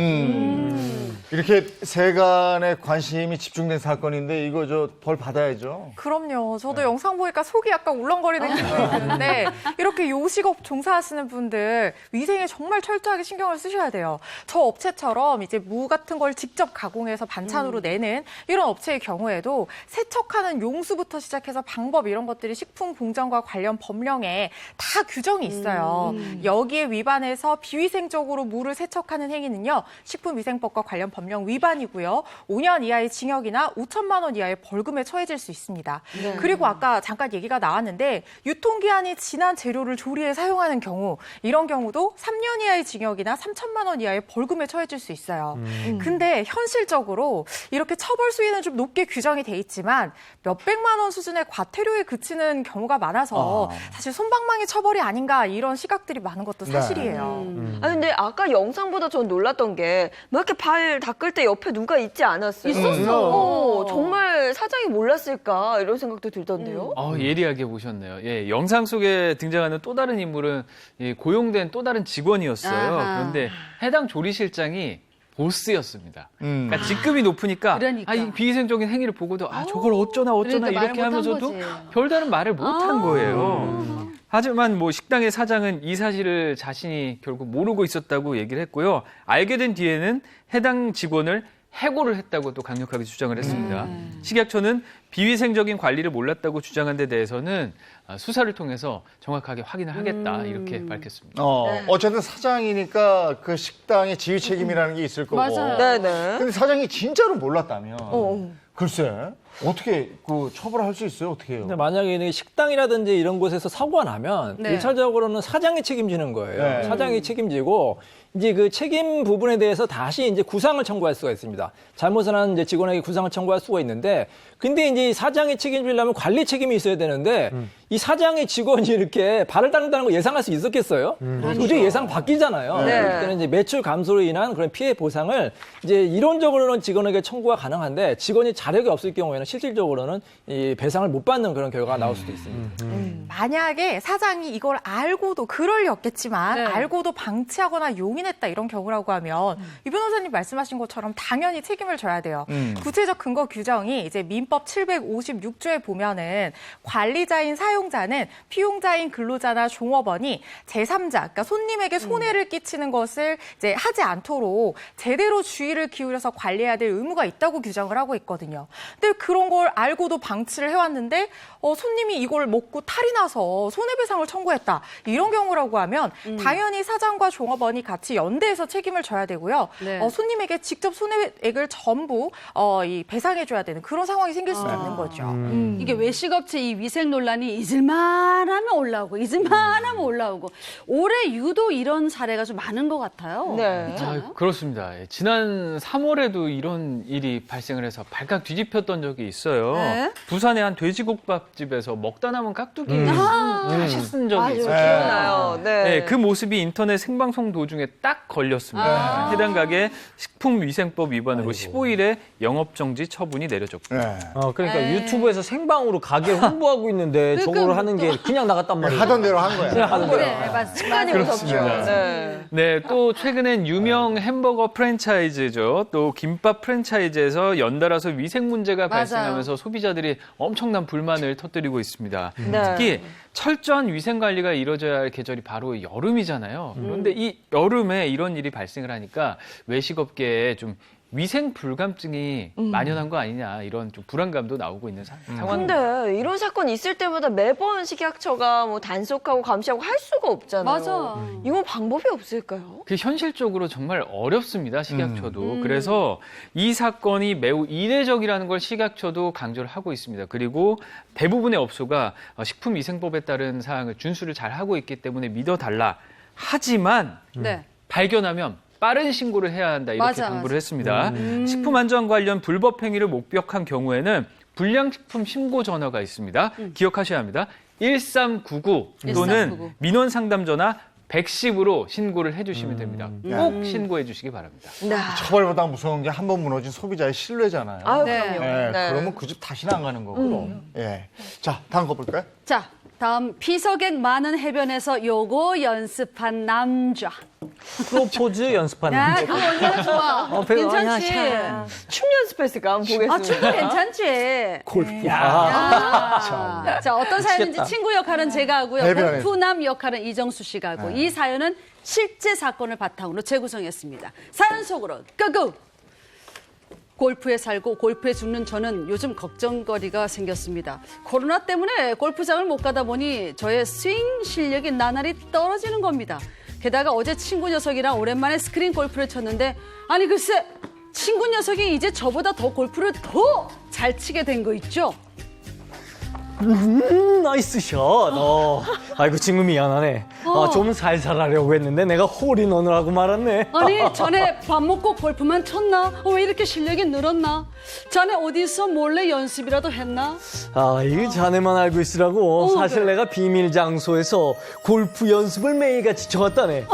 이렇게 세간의 관심이 집중된 사건인데 이거 저 벌 받아야죠. 그럼요. 저도 영상 보니까 속이 약간 울렁거리는 기분이 드는데 이렇게 요식업 종사하시는 분들 위생에 정말 철저하게 신경을 쓰셔야 돼요. 저 업체처럼 이제 무 같은 걸 직접 가공해서 반찬으로 내는 이런 업체의 경우에도 세척하는 용수부터 시작해서 방법 이런 것들이 식품공정과 관련 법령에 다 규정이 있어요. 여기에 위반해서 비위생적으로 무를 세척하는 행위는요. 식품위생법과 관련 법령 위반이고요. 5년 이하의 징역이나 5천만 원 이하의 벌금에 처해질 수 있습니다. 그리고 아까 잠깐 얘기가 나왔는데 유통기한이 지난 재료를 조리에 사용하는 경우 이런 경우도 3년 이하의 징역이나 3천만 원 이하의 벌금에 처해질 수 있어요. 근데 현실적으로 이렇게 처벌 수위는 좀 높게 규정이 돼 있지만 몇백만 원 수준의 과태료에 그치는 경우가 많아서 사실 솜방망이 처벌이 아닌가 이런 시각들이 많은 것도 사실이에요. 아니, 근데 아까 영상보다 전 놀랐던 게 뭐 이렇게 발 닦을 때 옆에 누가 있지 않았어요? 있었어. 정말 사장이 몰랐을까 이런 생각도 들던데요. 예리하게 보셨네요. 예, 영상 속에 등장하는 또 다른 인물은 고용된 또 다른 직원이었어요. 아하. 그런데 해당 조리실장이 보스였습니다. 그러니까 직급이 높으니까 그러니까. 이 비위생적인 행위를 보고도 저걸 어쩌나 그러니까 이렇게 말 못한 하면서도 거지. 별다른 말을 못한 거예요. 하지만 뭐 식당의 사장은 이 사실을 자신이 결국 모르고 있었다고 얘기를 했고요. 알게 된 뒤에는 해당 직원을 해고를 했다고 또 강력하게 주장을 했습니다. 식약처는 비위생적인 관리를 몰랐다고 주장한 데 대해서는 수사를 통해서 정확하게 확인을 하겠다 이렇게 밝혔습니다. 어쨌든 사장이니까 그 식당의 지휘 책임이라는 게 있을 거고. 맞아요. 네네. 근데 사장이 진짜로 몰랐다면 글쎄 어떻게 그 처벌할 수 있어요? 어떻게 해요? 근데 만약에 식당이라든지 이런 곳에서 사고가 나면 네. 일차적으로는 사장이 책임지는 거예요. 네. 사장이 책임지고 이제 그 책임 부분에 대해서 다시 이제 구상을 청구할 수가 있습니다. 잘못을 한 이제 직원에게 구상을 청구할 수가 있는데, 근데 이제 사장이 책임지려면 관리 책임이 있어야 되는데 이 사장의 직원이 이렇게 발을 닦는다는 거 예상할 수 있었겠어요? 도저히 예상 바뀌잖아요. 네. 그때는 이제 매출 감소로 인한 그런 피해 보상을 이제 이론적으로는 직원에게 청구가 가능한데 직원이 자력이 없을 경우에는 실질적으로는 이 배상을 못 받는 그런 결과가 나올 수도 있습니다. 만약에 사장이 이걸 알고도 그럴 리 없겠지만 네. 알고도 방치하거나 용인했다 이런 경우라고 하면 이 변호사님 말씀하신 것처럼 당연히 책임을 져야 돼요. 구체적 근거 규정이 이제 민법 756조에 보면은 관리자인 사용자는 피용자인 근로자나 종업원이 제3자, 그러니까 손님에게 손해를 끼치는 것을 이제 하지 않도록 제대로 주의를 기울여서 관리해야 될 의무가 있다고 규정을 하고 있거든요. 근데 그런 걸 알고도 방치를 해왔는데 손님이 이걸 먹고 탈이 나서 손해배상을 청구했다. 이런 경우라고 하면 당연히 사장과 종업원이 같이 연대해서 책임을 져야 되고요. 네. 손님에게 직접 손해액을 전부 이 배상해줘야 되는 그런 상황이 생길 수도 있는 거죠. 이게 외식업체 이 위생 논란이 잊을만 하면 올라오고 잊을만 하면 올라오고 올해 유독 이런 사례가 좀 많은 것 같아요. 네. 그렇지 않아요? 그렇습니다. 지난 3월에도 이런 일이 발생을 해서 발칵 뒤집혔던 적이 있어요. 네. 부산의 한 돼지국밥집에서 먹다 남은 깍두기 다시 쓴 적이 맞아요. 있어요. 기억나요. 네. 네, 그 모습이 인터넷 생방송 도중에 딱 걸렸습니다. 해당 가게 식품위생법 위반으로 15일에 영업정지 처분이 내려졌고. 네. 그러니까 유튜브에서 생방으로 가게 홍보하고 있는데 저거를 하는 게 그냥 나갔단 말이에요. 하던 대로 한 거야. 그냥 하는 거예요. 네, 맞습니다. 습관이 무섭죠. 네. 네, 또 최근엔 유명 햄버거 프랜차이즈죠. 또 김밥 프랜차이즈에서 연달아서 위생 문제가 맞아요. 발생하면서 소비자들이 엄청난 불만을 터뜨리고 있습니다. 네. 특히 철저한 위생 관리가 이루어져야 할 계절이 바로 여름이잖아요. 그런데 이 여름에 이런 일이 발생을 하니까 외식업계에 좀 위생 불감증이 만연한 거 아니냐 이런 좀 불안감도 나오고 있는 상황입니다. 근데 이런 사건 있을 때마다 매번 식약처가 뭐 단속하고 감시하고 할 수가 없잖아요. 맞아. 이거 방법이 없을까요? 그 현실적으로 정말 어렵습니다, 식약처도. 그래서 이 사건이 매우 이례적이라는 걸 식약처도 강조를 하고 있습니다. 그리고 대부분의 업소가 식품위생법에 따른 사항을 준수를 잘 하고 있기 때문에 믿어달라. 하지만 네. 발견하면 빠른 신고를 해야 한다 이렇게 맞아, 당부를 했습니다. 식품안전 관련 불법 행위를 목격한 경우에는 불량식품 신고 전화가 있습니다. 기억하셔야 합니다. 1399 또는 1399. 민원 상담 전화 110으로 신고를 해주시면 됩니다. 꼭 신고해 주시기 바랍니다. 네. 처벌보다 무서운 게 한 번 무너진 소비자의 신뢰잖아요. 아유, 네. 그럼요. 예, 네. 그러면 그 집 다시는 안 가는 거고. 예. 자, 다음 거 볼까요? 자, 다음 피서객 많은 해변에서 요거 연습한 남자. 프로포즈 연습하는. 야, 그거 얼마나 좋아. 괜찮지? 춤 연습했을까? 한번 보겠습니다. 아, 춤도 괜찮지? 골프. 야. 자, 어떤 사연인지 친구 역할은 제가 하고요. 해변에. 골프남 역할은 이정수 씨가 하고 이 사연은 실제 사건을 바탕으로 재구성했습니다. 사연 속으로 고고! 골프에 살고 골프에 죽는 저는 요즘 걱정거리가 생겼습니다. 코로나 때문에 골프장을 못 가다 보니 저의 스윙 실력이 나날이 떨어지는 겁니다. 게다가 어제 친구 녀석이랑 오랜만에 스크린 골프를 쳤는데 아니 글쎄 친구 녀석이 이제 저보다 더 골프를 더 잘 치게 된 거 있죠? 나이스 샷. 아이고 친구 미안하네. 좀 살살 하려고 했는데 내가 홀인원을 하고 말았네. 아니 전에 밥 먹고 골프만 쳤나? 왜 이렇게 실력이 늘었나? 자네 어디서 몰래 연습이라도 했나? 이게 자네만 알고 있으라고. 사실 그래. 내가 비밀 장소에서 골프 연습을 매일같이 쳐왔다네.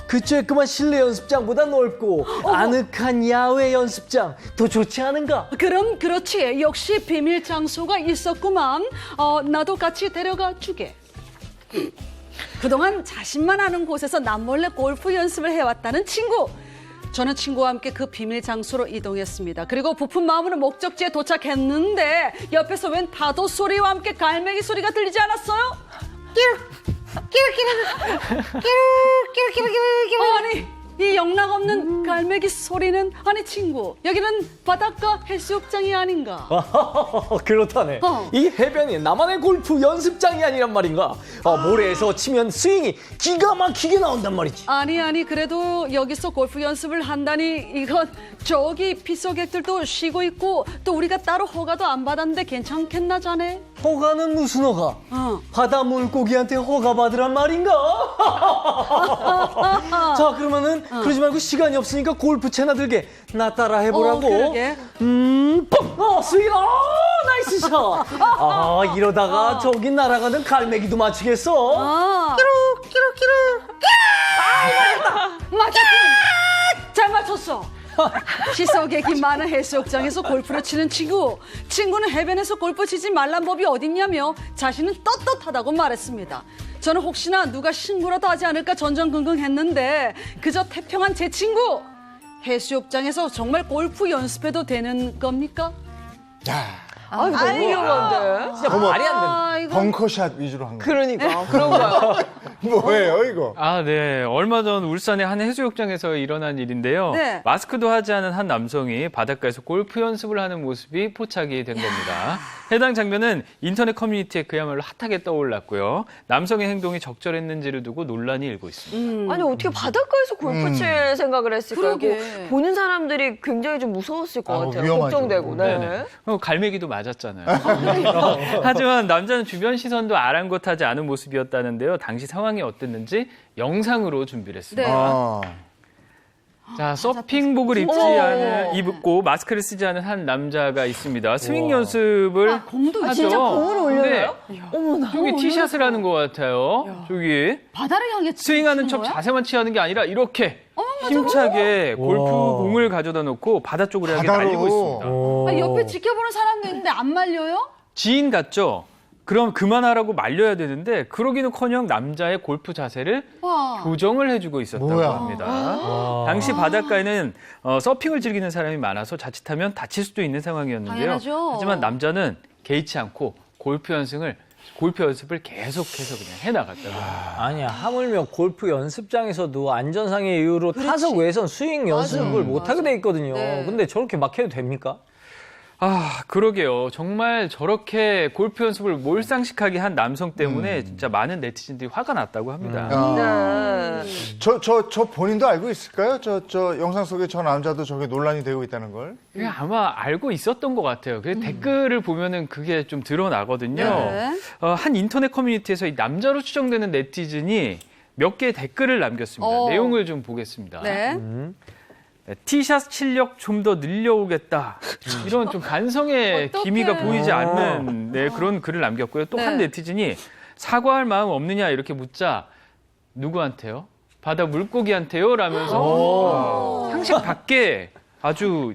그 쬐끄만 실내 연습장보다 넓고 아늑한 야외 연습장 더 좋지 않은가? 그럼 그렇지. 역시 비밀 장소가 있었구만. 나도 같이 데려가 주게. 그동안 자신만 아는 곳에서 남몰래 골프 연습을 해왔다는 친구. 저는 친구와 함께 그 비밀 장소로 이동했습니다. 그리고 부푼 마음으로 목적지에 도착했는데 옆에서 웬 파도 소리와 함께 갈매기 소리가 들리지 않았어요? 아니 이 영락 없는 갈매기 소리는 아니 친구 여기는 바닷가 해수욕장이 아닌가? 그렇다네. 이 해변이 나만의 골프 연습장이 아니란 말인가? 모래에서 치면 스윙이 기가 막히게 나온단 말이지. 아니 그래도 여기서 골프 연습을 한다니 이건 저기 피서객들도 쉬고 있고 또 우리가 따로 허가도 안 받았는데 괜찮겠나 자네? 허가는 무슨 허가? 바다 물고기한테 허가 받으란 말인가? 자 그러면은 그러지 말고 시간이 없으니까 골프채나 들게 나 따라 해보라고. 그러게. 뻥! 스윙! 나이스 샷! 이러다가 저기 날아가는 갈매기도 맞추겠어. 맞았군. 잘 맞췄어. 피서객이 많은 해수욕장에서 골프를 치는 친구는 해변에서 골프 치지 말란 법이 어딨냐며 자신은 떳떳하다고 말했습니다. 저는 혹시나 누가 신고라도 하지 않을까 전전긍긍했는데 그저 태평한 제 친구 해수욕장에서 정말 골프 연습해도 되는 겁니까? 아유, 너무 위험한데. 진짜 말이 안 된다. 아, 이거 벙커샷 위주로 한 거. 그러니까. 그런가요? 뭐예요, 이거? 네. 얼마 전 울산의 한 해수욕장에서 일어난 일인데요. 네. 마스크도 하지 않은 한 남성이 바닷가에서 골프 연습을 하는 모습이 포착이 된 겁니다. 해당 장면은 인터넷 커뮤니티에 그야말로 핫하게 떠올랐고요. 남성의 행동이 적절했는지를 두고 논란이 일고 있습니다. 아니 어떻게 바닷가에서 골프 칠 생각을 했을까요? 그러게. 뭐 보는 사람들이 굉장히 좀 무서웠을 것 같아요. 위험하죠. 걱정되고. 네. 네네. 갈매기도 맞았잖아요. 하지만 남자는 주변 시선도 아랑곳하지 않은 모습이었다는데요. 당시 상황이 어땠는지 영상으로 준비를 했습니다. 네. 자, 서핑복을 입고 마스크를 쓰지 않은 한 남자가 있습니다. 스윙 연습을 공도 하죠. 진짜 공을 올려요? 네. 어머나. 저기 티샷을 하는 것 같아요. 저기 바다를 향해 스윙하는 치는 척 거야? 자세만 취하는 게 아니라 이렇게 힘차게 골프공을 가져다 놓고 바다 쪽으로 향해 바다로. 날리고 있습니다. 옆에 지켜보는 사람도 있는데 안 말려요? 지인 같죠? 그럼 그만하라고 말려야 되는데 그러기는커녕 남자의 골프 자세를 와. 교정을 해주고 있었다고 뭐야? 합니다. 당시 바닷가에는 서핑을 즐기는 사람이 많아서 자칫하면 다칠 수도 있는 상황이었는데요. 당연하죠. 하지만 남자는 개의치 않고 골프 연습을 계속해서 그냥 해나갔다고 합니다. 아니야, 하물며 골프 연습장에서도 안전상의 이유로 타석 외선 스윙 연습을 못하게 돼 있거든요. 네. 근데 저렇게 막 해도 됩니까? 아, 그러게요. 정말 저렇게 골프 연습을 몰상식하게 한 남성 때문에 진짜 많은 네티즌들이 화가 났다고 합니다. 네. 저 본인도 알고 있을까요? 저 영상 속에 저 남자도 저게 논란이 되고 있다는 걸? 그게 아마 알고 있었던 것 같아요. 그 댓글을 보면은 그게 좀 드러나거든요. 네. 한 인터넷 커뮤니티에서 이 남자로 추정되는 네티즌이 몇 개의 댓글을 남겼습니다. 내용을 좀 보겠습니다. 네. 티샷 실력 좀 더 늘려오겠다. 이런 좀 간성의 어떡해. 기미가 보이지 않는 그런 글을 남겼고요. 또 한 네. 네티즌이 사과할 마음 없느냐 이렇게 묻자 누구한테요? 바다 물고기한테요? 라면서 상식 밖에 아주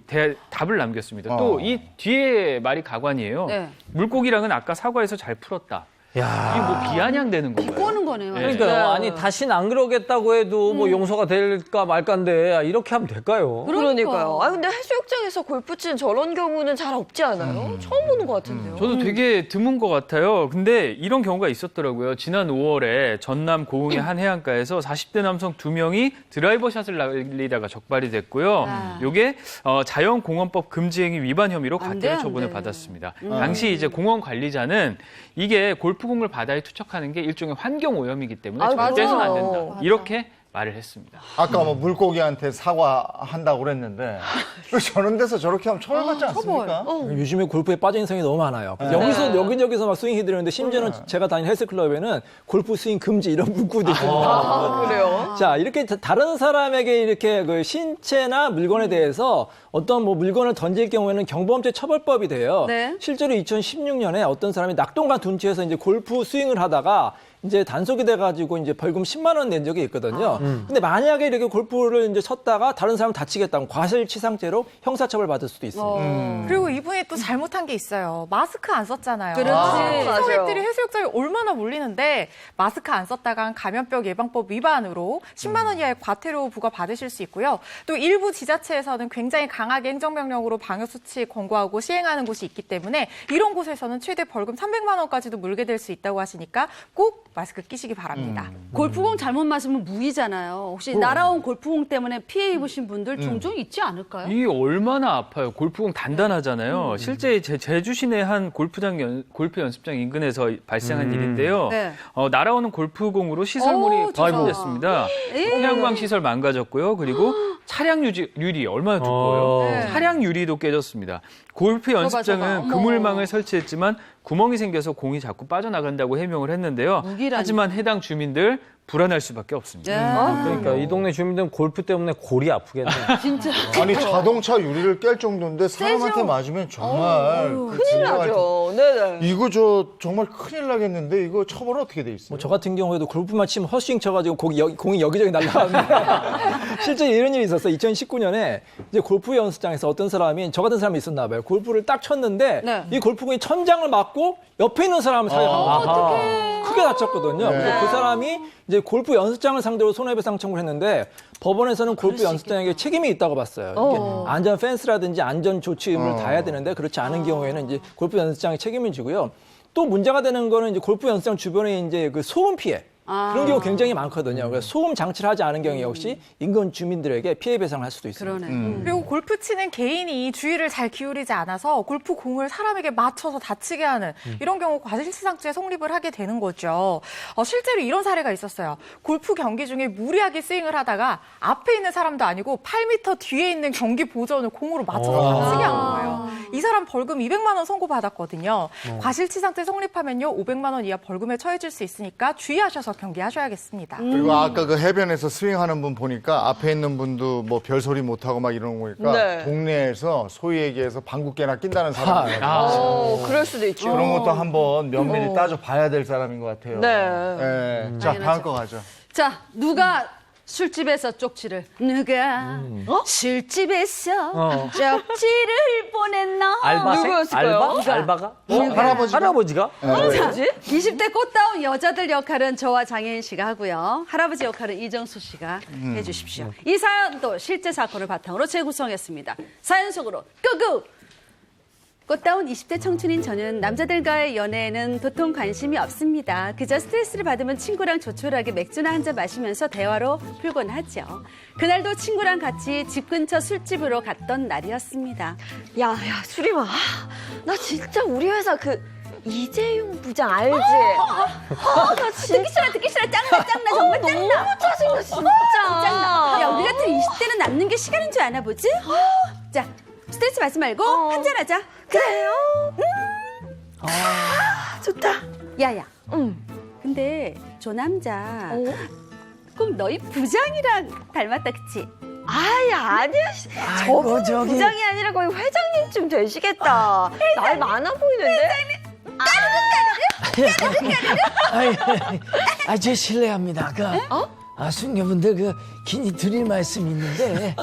답을 남겼습니다. 또 이 뒤에 말이 가관이에요. 네. 물고기랑은 아까 사과에서 잘 풀었다. 야. 이게 뭐 비아냥되는 건가요? 비꼬는 거네요. 네. 그러니까요. 아니, 다시는 안 그러겠다고 해도 뭐 용서가 될까 말까인데 이렇게 하면 될까요? 그러니까요. 아 근데 해수욕장에서 골프 치는 저런 경우는 잘 없지 않아요? 처음 보는 것 같은데요. 저도 되게 드문 것 같아요. 근데 이런 경우가 있었더라고요. 지난 5월에 전남 고흥의 한 해안가에서 40대 남성 2명이 드라이버 샷을 날리다가 적발이 됐고요. 이게 자연공원법 금지행위 위반 혐의로 안 과태료 돼, 처분을 안 돼. 받았습니다. 당시 이제 공원 관리자는 이게 골프공을 바다에 투척하는 게 일종의 환경 오염이기 때문에 아, 절대 해서는 안 맞아요. 된다. 이렇게 말을 했습니다. 아까 뭐 물고기한테 사과한다고 그랬는데 왜 저런 데서 저렇게 하면 처벌받지 않습니까? 요즘에 골프에 빠진 인상이 너무 많아요. 여기서 여기저기서 막 스윙 해드리는데 심지어는 제가 다니는 헬스클럽에는 골프 스윙 금지 이런 문구도 있거든요. 그래요? 자, 이렇게 다른 사람에게 이렇게 그 신체나 물건에 대해서 어떤 뭐 물건을 던질 경우에는 경범죄 처벌법이 돼요. 네. 실제로 2016년에 어떤 사람이 낙동강 둔치에서 이제 골프 스윙을 하다가 이제 단속이 돼가지고 이제 벌금 10만 원 낸 적이 있거든요. 근데 만약에 이렇게 골프를 이제 쳤다가 다른 사람 다치겠다면 과실치상죄로 형사처벌 받을 수도 있습니다. 그리고 이분이 또 잘못한 게 있어요. 마스크 안 썼잖아요. 그렇지. 시설객들이 해수욕장에 얼마나 몰리는데 마스크 안 썼다간 감염병 예방법 위반으로 10만 원 이하의 과태료 부과받으실 수 있고요. 또 일부 지자체에서는 굉장히 강하게 행정명령으로 방역수칙 권고하고 시행하는 곳이 있기 때문에 이런 곳에서는 최대 벌금 300만 원까지도 물게 될 수 있다고 하시니까 꼭 마스크 끼시기 바랍니다. 골프공 잘못 맞으면 무기잖아요. 혹시 날아온 골프공 때문에 피해 입으신 분들 종종 있지 않을까요? 이게 얼마나 아파요. 골프공 단단하잖아요. 실제 제주 시내 한 골프 연습장 인근에서 발생한 일인데요. 네. 날아오는 골프공으로 시설물이 파손됐습니다. 태양광 시설 망가졌고요. 그리고 차량 유리 얼마나 두꺼워요. 차량 유리도 깨졌습니다. 골프 연습장은 어머. 그물망을 설치했지만 구멍이 생겨서 공이 자꾸 빠져나간다고 해명을 했는데요. 무기라니. 하지만 해당 주민들 불안할 수밖에 없습니다. 그러니까 이 동네 주민들은 골프 때문에 골이 아프겠네. 진짜. 아니 자동차 유리를 깰 정도인데 사람한테 맞으면 정말 큰일 나죠. 네네. 이거 정말 큰일 나겠는데 이거 처벌은 어떻게 돼 있어요? 뭐 저 같은 경우에도 골프만 치면 헛스윙 쳐가지고 공이 여기저기 날아가는데 실제 이런 일이 있었어요. 2019년에 이제 골프 연습장에서 어떤 사람이 저 같은 사람이 있었나 봐요. 골프를 딱 쳤는데 네. 이 골프공이 천장을 맞고 옆에 있는 사람을 사용합니다. 크게 다쳤거든요. 그래서 그 사람이 이제 골프 연습장을 상대로 손해배상 청구를 했는데 법원에서는 골프 연습장에게 책임이 있다고 봤어요. 이게 안전 펜스라든지 안전 조치 의무를 다해야 되는데 그렇지 않은 경우에는 이제 골프 연습장에 책임을 지고요. 또 문제가 되는 거는 이제 골프 연습장 주변에 이제 그 소음 피해. 그런 경우 굉장히 많거든요. 그래서 소음 장치를 하지 않은 경우에 역시 인근 주민들에게 피해 배상을 할 수도 있습니다. 그러네. 그리고 골프 치는 개인이 주의를 잘 기울이지 않아서 골프 공을 사람에게 맞춰서 다치게 하는 이런 경우 과실치상죄 성립을 하게 되는 거죠. 실제로 이런 사례가 있었어요. 골프 경기 중에 무리하게 스윙을 하다가 앞에 있는 사람도 아니고 8m 뒤에 있는 경기 보전을 공으로 맞춰서 다치게 한 거예요. 이 사람 벌금 200만 원 선고받았거든요. 과실치상죄 성립하면요 500만 원 이하 벌금에 처해질 수 있으니까 주의하셔서 경기하셔야겠습니다. 그리고 아까 그 해변에서 스윙하는 분 보니까 앞에 있는 분도 뭐 별소리 못하고 막 이러는 거니까 네. 동네에서 소위 얘기해서 방귀깨나 낀다는 사람이 그럴 수도 있죠. 그런 것도 한번 면밀히 따져봐야 될 사람인 것 같아요. 네. 자, 다음 거 가죠. 자, 누가 술집에서 쪽지를 누가 술집에서 쪽지를 보냈나? 알바생? 누구였을까요? 알바가? 할아버지가? 할아버지가? 20대 꽃다운 여자들 역할은 저와 장혜인 씨가 하고요. 할아버지 역할은 이정수 씨가 해주십시오. 이 사연도 실제 사건을 바탕으로 재구성했습니다. 사연 속으로 고고! 꽃다운 20대 청춘인 저는 남자들과의 연애에는 도통 관심이 없습니다. 그저 스트레스를 받으면 친구랑 조촐하게 맥주나 한잔 마시면서 대화로 풀곤 하죠. 그날도 친구랑 같이 집 근처 술집으로 갔던 날이었습니다. 야, 수림아. 나 진짜 우리 회사 그 이재용 부장 알지? 나 진짜 듣기 싫어. 짱나, 정말 짱나. 너무 짜증나, 진짜. 짱나. 야, 우리 같은 20대는 남는 게 시간인 줄 아나 보지? 자, 스트레스 받지 말고 한잔하자. 그래요? 좋다. 야야. 응. 근데 저 남자 어? 꼭 너희 부장이랑 닮았다, 그치? 아니야. 저분 부장이 아니라 거의 회장님쯤 되시겠다. 나이 많아 보이는데? 제 실례합니다. 숙녀분들 긴히 드릴 말씀이 있는데.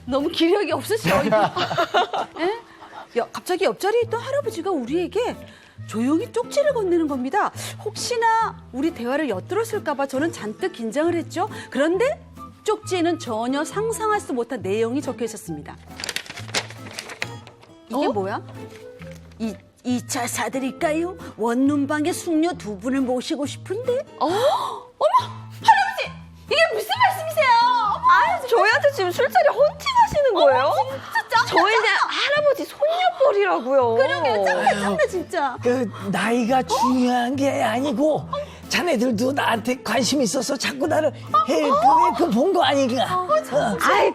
너무 기력이 없으셔. 이거. 에? 야, 갑자기 옆자리에 있던 할아버지가 우리에게 조용히 쪽지를 건네는 겁니다. 혹시나 우리 대화를 엿들었을까 봐 저는 잔뜩 긴장을 했죠. 그런데 쪽지에는 전혀 상상할 수 못한 내용이 적혀 있었습니다. 이게 뭐야? 2차 사드릴까요? 원룸방에 숙녀 2분을 모시고 싶은데? 어머! 할아버지! 이게 무슨 말씀이세요? 저희한테 지금 술자리 헌팅하시는 거예요? 진짜 저희는 할아버지 손녀뻘이라고요. 그러게요. 짱나 진짜. 나이가 중요한 게 아니고 자네들도 나한테 관심 있어서 자꾸 나를 본 거 아닌가?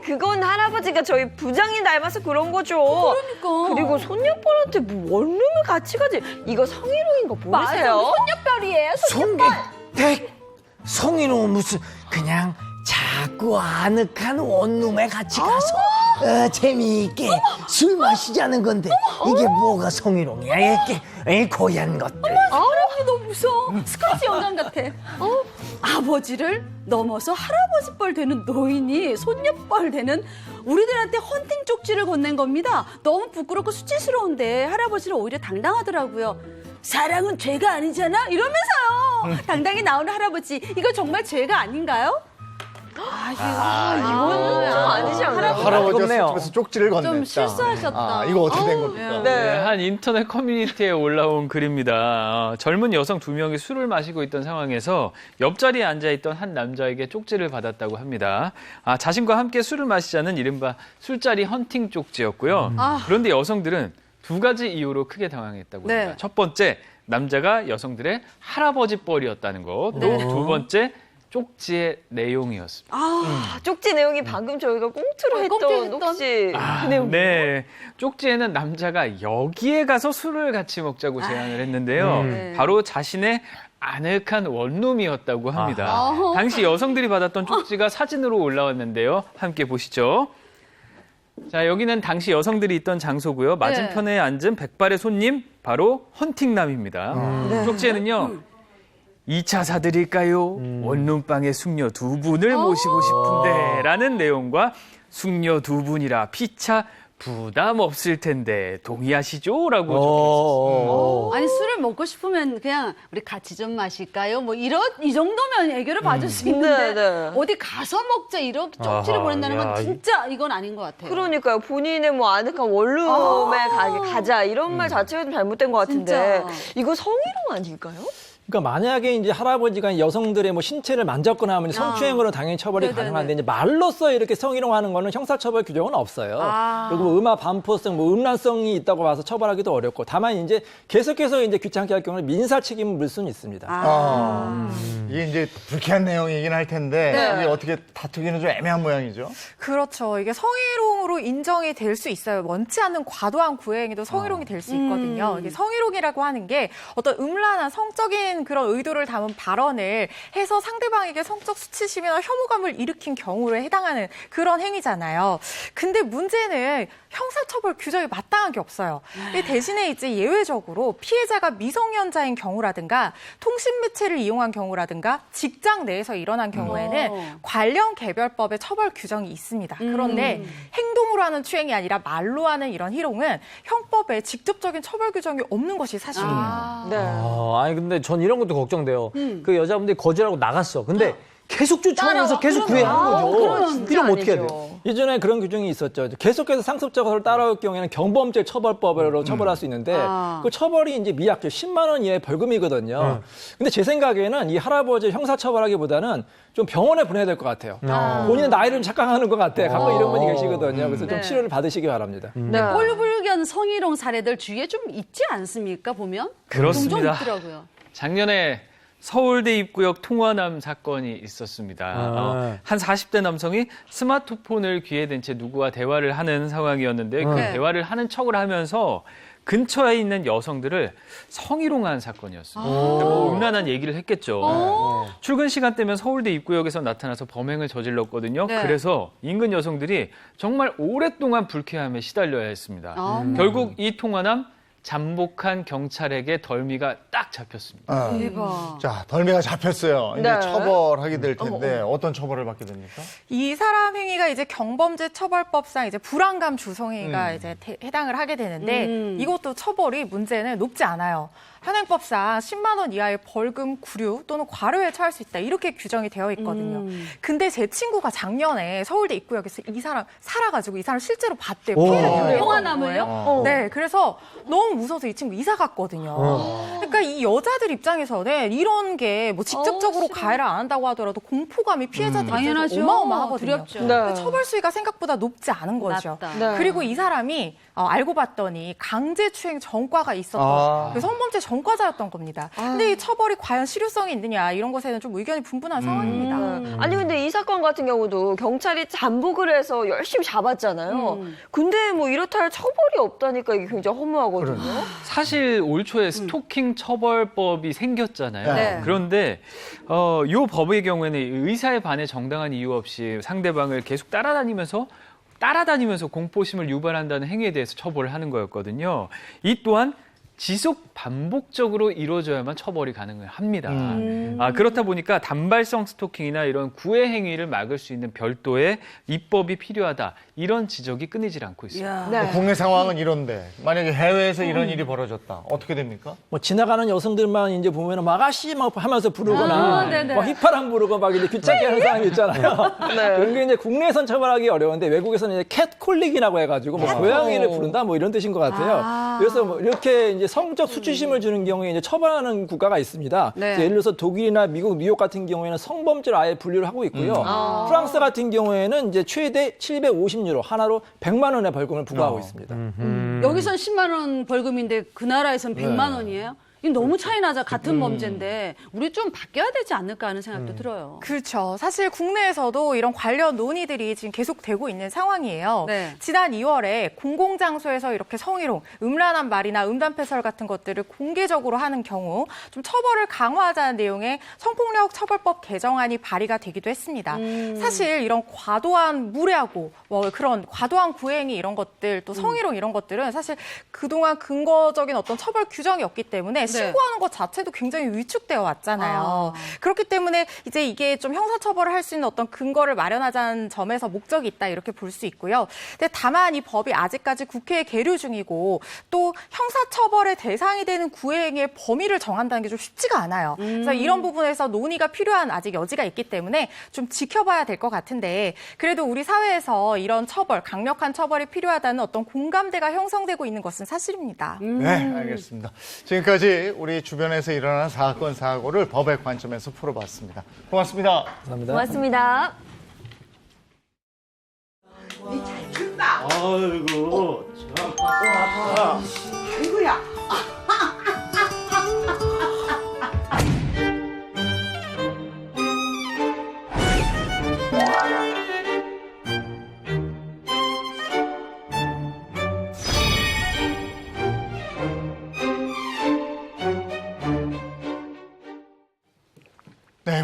그건 할아버지가 저희 부장님 닮아서 그런 거죠. 그러니까. 그리고 손녀뻘한테 뭐 원룸을 같이 가지. 이거 성희롱인 거 모르세요? 손녀별이에요. 송이는 무슨 그냥 자꾸 아늑한 원룸에 같이 가서 재미있게 술 마시자는 건데 이게 뭐가 성희롱이야? 이게 고얀 것들. 할아버지 너무 무서워. 스크래치 영감 같아. 아버지를 넘어서 할아버지 뻘 되는 노인이 손녀 뻘 되는 우리들한테 헌팅 쪽지를 건넨 겁니다. 너무 부끄럽고 수치스러운데 할아버지는 오히려 당당하더라고요. 사랑은 죄가 아니잖아? 이러면서요. 당당히 나오는 할아버지. 이거 정말 죄가 아닌가요? 이거는 좀 아니지 않아요? 할아버지가 아깝네요. 술집에서 쪽지를 건넸다. 좀 실수하셨다. 이거 어떻게 된 겁니까? 네, 한 인터넷 커뮤니티에 올라온 글입니다. 젊은 여성 2명이 술을 마시고 있던 상황에서 옆자리에 앉아있던 한 남자에게 쪽지를 받았다고 합니다. 자신과 함께 술을 마시자는 이른바 술자리 헌팅 쪽지였고요. 그런데 여성들은 2가지 이유로 크게 당황했다고 합니다. 네. 첫 번째, 남자가 여성들의 할아버지 뻘이었다는 것. 또 2번째, 쪽지의 내용이었습니다. 쪽지 내용이 방금 저희가 꽁트로 했던 꽁트했던. 혹시 그 내용 네. 쪽지에는 남자가 여기에 가서 술을 같이 먹자고 제안을 했는데요. 네. 바로 자신의 아늑한 원룸이었다고 합니다. 당시 여성들이 받았던 쪽지가 사진으로 올라왔는데요. 함께 보시죠. 자, 여기는 당시 여성들이 있던 장소고요. 맞은편에 앉은 백발의 손님, 바로 헌팅남입니다. 쪽지에는요. 2차 사드릴까요? 원룸방에 숙녀 2분을 모시고 싶은데 라는 내용과 숙녀 2분이라 피차 부담 없을 텐데 동의하시죠? 라고 적혀있었습니다. 아니 술을 먹고 싶으면 그냥 우리 같이 좀 마실까요? 뭐 이 정도면 애교를 봐줄 수 있는데 네. 어디 가서 먹자 이렇게 쪽지를 보낸다는 건 진짜 이건 아닌 것 같아요. 그러니까요. 본인의 뭐 아늑한 원룸에 가자 이런 말 자체가 좀 잘못된 것 같은데 진짜. 이거 성희롱 아닐까요? 그러니까 만약에 이제 할아버지가 여성들의 뭐 신체를 만졌거나 하면 성추행으로 당연히 처벌이 네네네. 가능한데 이제 말로써 이렇게 성희롱하는 거는 형사처벌 규정은 없어요. 그리고 뭐 음악 반포성, 뭐 음란성이 있다고 봐서 처벌하기도 어렵고 다만 이제 계속해서 이제 귀찮게 할 경우는 민사 책임을 물 수는 있습니다. 이게 이제 불쾌한 내용이긴 할 텐데 이게 어떻게 다투기는 좀 애매한 모양이죠. 그렇죠. 이게 성희롱으로 성희롱으로 인정이 될 수 있어요. 원치 않는 과도한 구애행위도 성희롱이 될 수 있거든요. 이게 성희롱이라고 하는 게 어떤 음란한 성적인 그런 의도를 담은 발언을 해서 상대방에게 성적 수치심이나 혐오감을 일으킨 경우에 해당하는 그런 행위잖아요. 근데 문제는 형사처벌 규정이 마땅한 게 없어요. 대신에 이제 예외적으로 피해자가 미성년자인 경우라든가 통신매체를 이용한 경우라든가 직장 내에서 일어난 경우에는 관련 개별법의 처벌 규정이 있습니다. 그런데 행동으로 하는 추행이 아니라 말로 하는 이런 희롱은 형법에 직접적인 처벌 규정이 없는 것이 사실이에요. 네. 아니 근데 전 이런 것도 걱정돼요. 그 여자분들이 거절하고 나갔어. 근데 계속 쫓아오면서 계속 구애하는 거죠. 이러면 어떻게 해야 돼요? 예전에 그런 규정이 있었죠. 계속해서 상습자가 서로 따라올 경우에는 경범죄 처벌법으로 처벌할 수 있는데 그 처벌이 이제 미약죠. 10만 원 이하의 벌금이거든요. 근데 제 생각에는 이 할아버지 형사 처벌하기보다는 좀 병원에 보내야 될 것 같아요. 본인은 나이를 착각하는 것 같아. 가끔 이런 분이 계시거든요. 그래서 좀 치료를 받으시기 바랍니다. 네. 꼴불견 성희롱 사례들 주위에 좀 있지 않습니까? 보면 그렇습니다. 종종 있더라고요. 작년에 서울대 입구역 통화남 사건이 있었습니다. 한 40대 남성이 스마트폰을 귀에 댄 채 누구와 대화를 하는 상황이었는데 그 대화를 하는 척을 하면서 근처에 있는 여성들을 성희롱한 사건이었습니다. 뭐 음란한 얘기를 했겠죠. 출근 시간대면 서울대 입구역에서 나타나서 범행을 저질렀거든요. 네. 그래서 인근 여성들이 정말 오랫동안 불쾌함에 시달려야 했습니다. 결국 이 통화남 잠복한 경찰에게 덜미가 딱 잡혔습니다. 대박. 자, 덜미가 잡혔어요. 이제 네. 처벌하게 될 텐데 어떤 처벌을 받게 됩니까? 이 사람 행위가 이제 경범죄 처벌법상 이제 불안감 주성행위가 이제 해당을 하게 되는데 이것도 처벌이 문제는 높지 않아요. 현행법상 10만 원 이하의 벌금, 구류 또는 과료에 처할 수 있다. 이렇게 규정이 되어 있거든요. 근데 제 친구가 작년에 서울대 입구역에서 이 사람 살아가지고 이 사람 실제로 봤대요. 피해를 당했던 통화남을요? 거예요. 네, 그래서 너무 무서워서 이 친구 이사 갔거든요. 그러니까 이 여자들 입장에서는 이런 게 뭐 직접적으로 가해를 안 한다고 하더라도 공포감이 피해자들 입장에서 당연하죠. 어마어마하거든요. 두렵죠. 네. 근데 처벌 수위가 생각보다 높지 않은 거죠. 낮다. 네. 그리고 이 사람이 알고 봤더니 강제추행 전과가 있었던 그 성범죄 전과자였던 겁니다. 근데 이 처벌이 과연 실효성이 있느냐 이런 것에는 좀 의견이 분분한 상황입니다. 아니 근데 이 사건 같은 경우도 경찰이 잠복을 해서 열심히 잡았잖아요. 근데 뭐 이렇다 할 처벌이 없다니까 이게 굉장히 허무하거든요. 사실 올 초에 스토킹 처벌법이 생겼잖아요. 네. 그런데 이 법의 경우에는 의사에 반해 정당한 이유 없이 상대방을 계속 따라다니면서 공포심을 유발한다는 행위에 대해서 처벌을 하는 거였거든요. 이 또한 지속 반복적으로 이루어져야만 처벌이 가능합니다. 그렇다 보니까 단발성 스토킹이나 이런 구애 행위를 막을 수 있는 별도의 입법이 필요하다. 이런 지적이 끊이질 않고 있습니다. 네. 국내 상황은 이런데 만약에 해외에서 이런 일이 벌어졌다. 어떻게 됩니까? 뭐 지나가는 여성들만 이제 보면은 막 아가씨 막 하면서 부르거나 네네. 막 휘파람 부르고 막 이제 귀찮게 하는 사람이 있잖아요. 그런 게 이제 국내에선 처벌하기 어려운데 외국에서는 이제 캣콜링이라고 해가지고 뭐 고양이를 부른다 뭐 이런 뜻인 것 같아요. 그래서 뭐 이렇게 이제 성적 수치심을 주는 경우에 이제 처벌하는 국가가 있습니다. 네. 예를 들어서 독일이나 미국, 뉴욕 같은 경우에는 성범죄를 아예 분류를 하고 있고요. 프랑스 같은 경우에는 이제 최대 750유로 하나로 100만 원의 벌금을 부과하고 있습니다. 여기선 10만 원 벌금인데 그 나라에선 100만 원이에요? 이 너무 차이 나자 같은 범죄인데 우리 좀 바뀌어야 되지 않을까 하는 생각도 들어요. 그렇죠. 사실 국내에서도 이런 관련 논의들이 지금 계속되고 있는 상황이에요. 네. 지난 2월에 공공장소에서 이렇게 성희롱, 음란한 말이나 음담패설 같은 것들을 공개적으로 하는 경우 좀 처벌을 강화하자는 내용의 성폭력 처벌법 개정안이 발의가 되기도 했습니다. 사실 이런 과도한 무례하고 뭐 그런 과도한 구행이 이런 것들 또 성희롱 이런 것들은 사실 그동안 근거적인 어떤 처벌 규정이 없기 때문에 신고하는 것 자체도 굉장히 위축되어 왔잖아요. 그렇기 때문에 이제 이게 좀 형사처벌을 할 수 있는 어떤 근거를 마련하자는 점에서 목적이 있다 이렇게 볼 수 있고요. 근데 다만 이 법이 아직까지 국회에 계류 중이고 또 형사처벌의 대상이 되는 구애행위의 범위를 정한다는 게 좀 쉽지가 않아요. 그래서 이런 부분에서 논의가 필요한 아직 여지가 있기 때문에 좀 지켜봐야 될 것 같은데 그래도 우리 사회에서 이런 처벌, 강력한 처벌이 필요하다는 어떤 공감대가 형성되고 있는 것은 사실입니다. 네, 알겠습니다. 지금까지 우리 주변에서 일어나는 사건, 사고를 법의 관점에서 풀어봤습니다. 고맙습니다. 감사합니다. 고맙습니다. 아이고, 아이고야.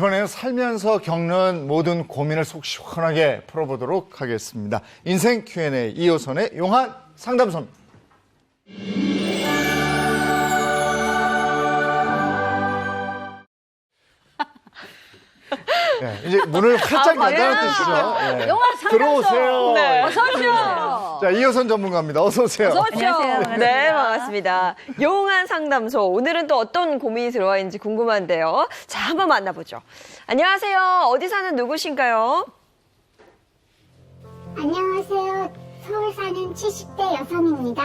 이번에는 살면서 겪는 모든 고민을 속 시원하게 풀어보도록 하겠습니다. 인생 Q&A 2호선의 용한 상담소입니다. 네, 이제 문을 활짝 연다는 뜻이죠. 예. 용한 상담소. 들어오세요. 네. 어서 오십시오. 자, 2호선 전문가입니다. 어서 오세요. 어서 오십시오. 네, 반갑습니다. 용한 상담소. 오늘은 또 어떤 고민이 들어와 있는지 궁금한데요. 자, 한번 만나보죠. 안녕하세요. 어디 사는 누구신가요? 안녕하세요. 서울 사는 70대 여성입니다.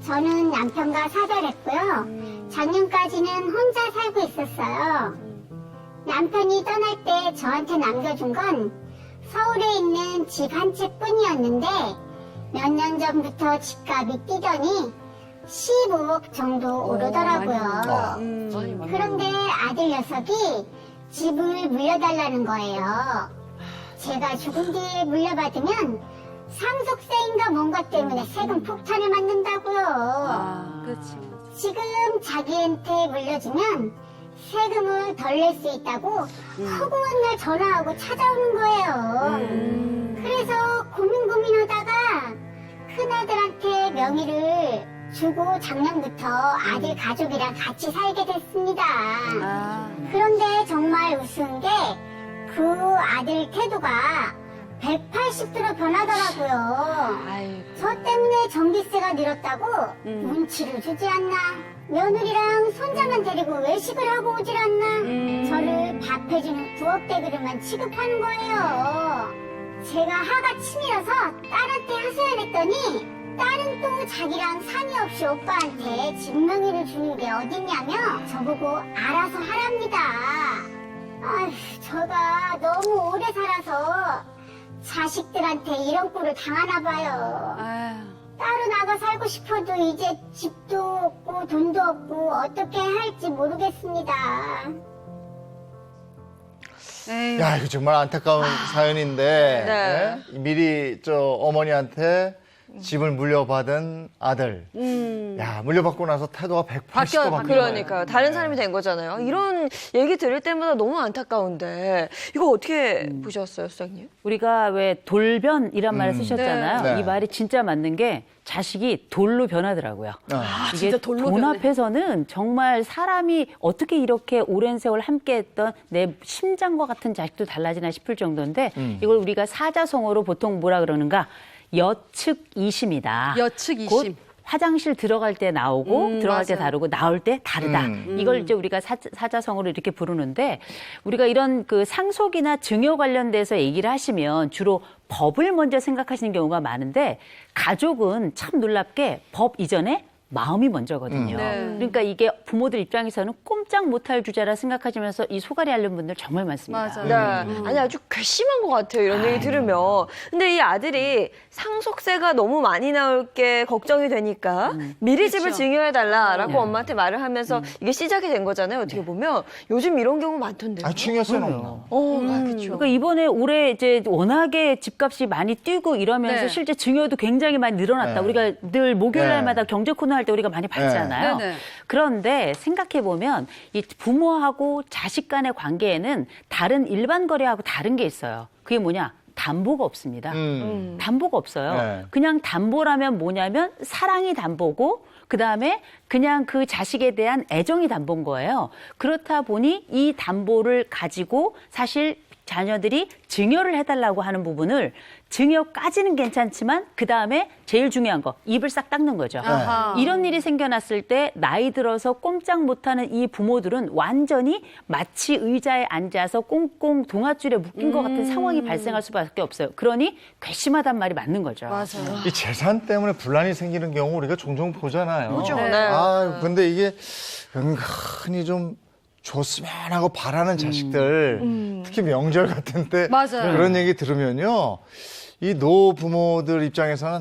저는 남편과 사별했고요. 작년까지는 혼자 살고 있었어요. 남편이 떠날 때 저한테 남겨준 건 서울에 있는 집 한 채 뿐이었는데 몇 년 전부터 집값이 뛰더니 15억 정도 오르더라고요. 그런데 아들 녀석이 집을 물려달라는 거예요. 제가 죽은 뒤에 물려받으면 상속세인가 뭔가 때문에 세금 폭탄을 맞는다고요. 그렇지. 지금 자기한테 물려주면 세금을 덜 낼 수 있다고 허구한 날 전화하고 찾아오는 거예요. 그래서 고민하다가 큰아들한테 명의를 주고 작년부터 아들 가족이랑 같이 살게 됐습니다. 그런데 정말 우스운 게 그 아들 태도가 180도로 변하더라고요. 저 때문에 전기세가 늘었다고 눈치를 주지 않나, 며느리랑 손자만 데리고 외식을 하고 오질 않나, 저를 밥해주는 부엌대그릇만 취급하는 거예요. 제가 하가 치밀어서 딸한테 하소연했더니 딸은 또 자기랑 상의 없이 오빠한테 집명의를 주는 게 어딨냐며 저보고 알아서 하랍니다. 아휴, 제가 너무 오래 살아서 자식들한테 이런 꼴을 당하나 봐요. 따로 나가 살고 싶어도 이제 집도 없고 돈도 없고 어떻게 할지 모르겠습니다. 야, 이거 정말 안타까운 사연인데 예? 미리 저 어머니한테 집을 물려받은 아들. 야, 물려받고 나서 태도가 180도 바뀌어요. 그러니까요. 다른 사람이 된 거잖아요. 이런 얘기 들을 때마다 너무 안타까운데 이거 어떻게 보셨어요, 수장님? 우리가 왜 돌변이란 말을 쓰셨잖아요. 네. 이 말이 진짜 맞는 게 자식이 돌로 변하더라고요. 이게 진짜 돌로 돈 변해. 앞에서는 정말 사람이 어떻게 이렇게 오랜 세월 함께했던 내 심장과 같은 자식도 달라지나 싶을 정도인데 이걸 우리가 사자성어로 보통 뭐라 그러는가? 여측 이심이다. 여측 이심. 곧 화장실 들어갈 때 나오고 들어갈 때 맞아요. 다르고 나올 때 다르다. 이걸 이제 우리가 사자성어로 이렇게 부르는데 우리가 이런 그 상속이나 증여 관련돼서 얘기를 하시면 주로 법을 먼저 생각하시는 경우가 많은데 가족은 참 놀랍게 법 이전에 마음이 먼저거든요. 그러니까 이게 부모들 입장에서는 꼼짝 못할 주제라 생각하시면서 이 소갈이 앓는 분들 정말 많습니다. 맞아요. 네. 아니, 아주 괘씸한 것 같아요. 이런 얘기 들으면. 근데 이 아들이 상속세가 너무 많이 나올 게 걱정이 되니까 미리 집을 증여해달라라고 엄마한테 말을 하면서 이게 시작이 된 거잖아요. 어떻게 보면. 요즘 이런 경우 많던데요. 아, 증여세는 없나? 그렇죠. 그러니까 이번에 올해 이제 워낙에 집값이 많이 뛰고 이러면서 네. 실제 증여도 굉장히 많이 늘어났다. 네. 우리가 늘 목요일 네. 날마다 경제 코너 할 때 우리가 많이 봤잖아요. 네. 네. 그런데 생각해 보면 이 부모하고 자식 간의 관계에는 다른 일반 거래하고 다른 게 있어요. 그게 뭐냐? 담보가 없습니다. 담보가 없어요. 네. 그냥 담보라면 뭐냐면 사랑이 담보고 그다음에 그냥 그 자식에 대한 애정이 담보인 거예요. 그렇다 보니 이 담보를 가지고 사실 자녀들이 증여를 해달라고 하는 부분을 증여까지는 괜찮지만 그다음에 제일 중요한 거 입을 싹 닦는 거죠. 아하. 이런 일이 생겨났을 때 나이 들어서 꼼짝 못하는 이 부모들은 완전히 마치 의자에 앉아서 꽁꽁 동아줄에 묶인 것 같은 상황이 발생할 수밖에 없어요. 그러니 괘씸하단 말이 맞는 거죠. 맞아요. 이 재산 때문에 분란이 생기는 경우 우리가 종종 보잖아요. 그죠. 네. 네. 아, 근데 이게 은근히 좀 줬으면 하고 바라는 자식들, 특히 명절 같은 때 맞아요. 그런 얘기 들으면요. 이 노부모들 입장에서는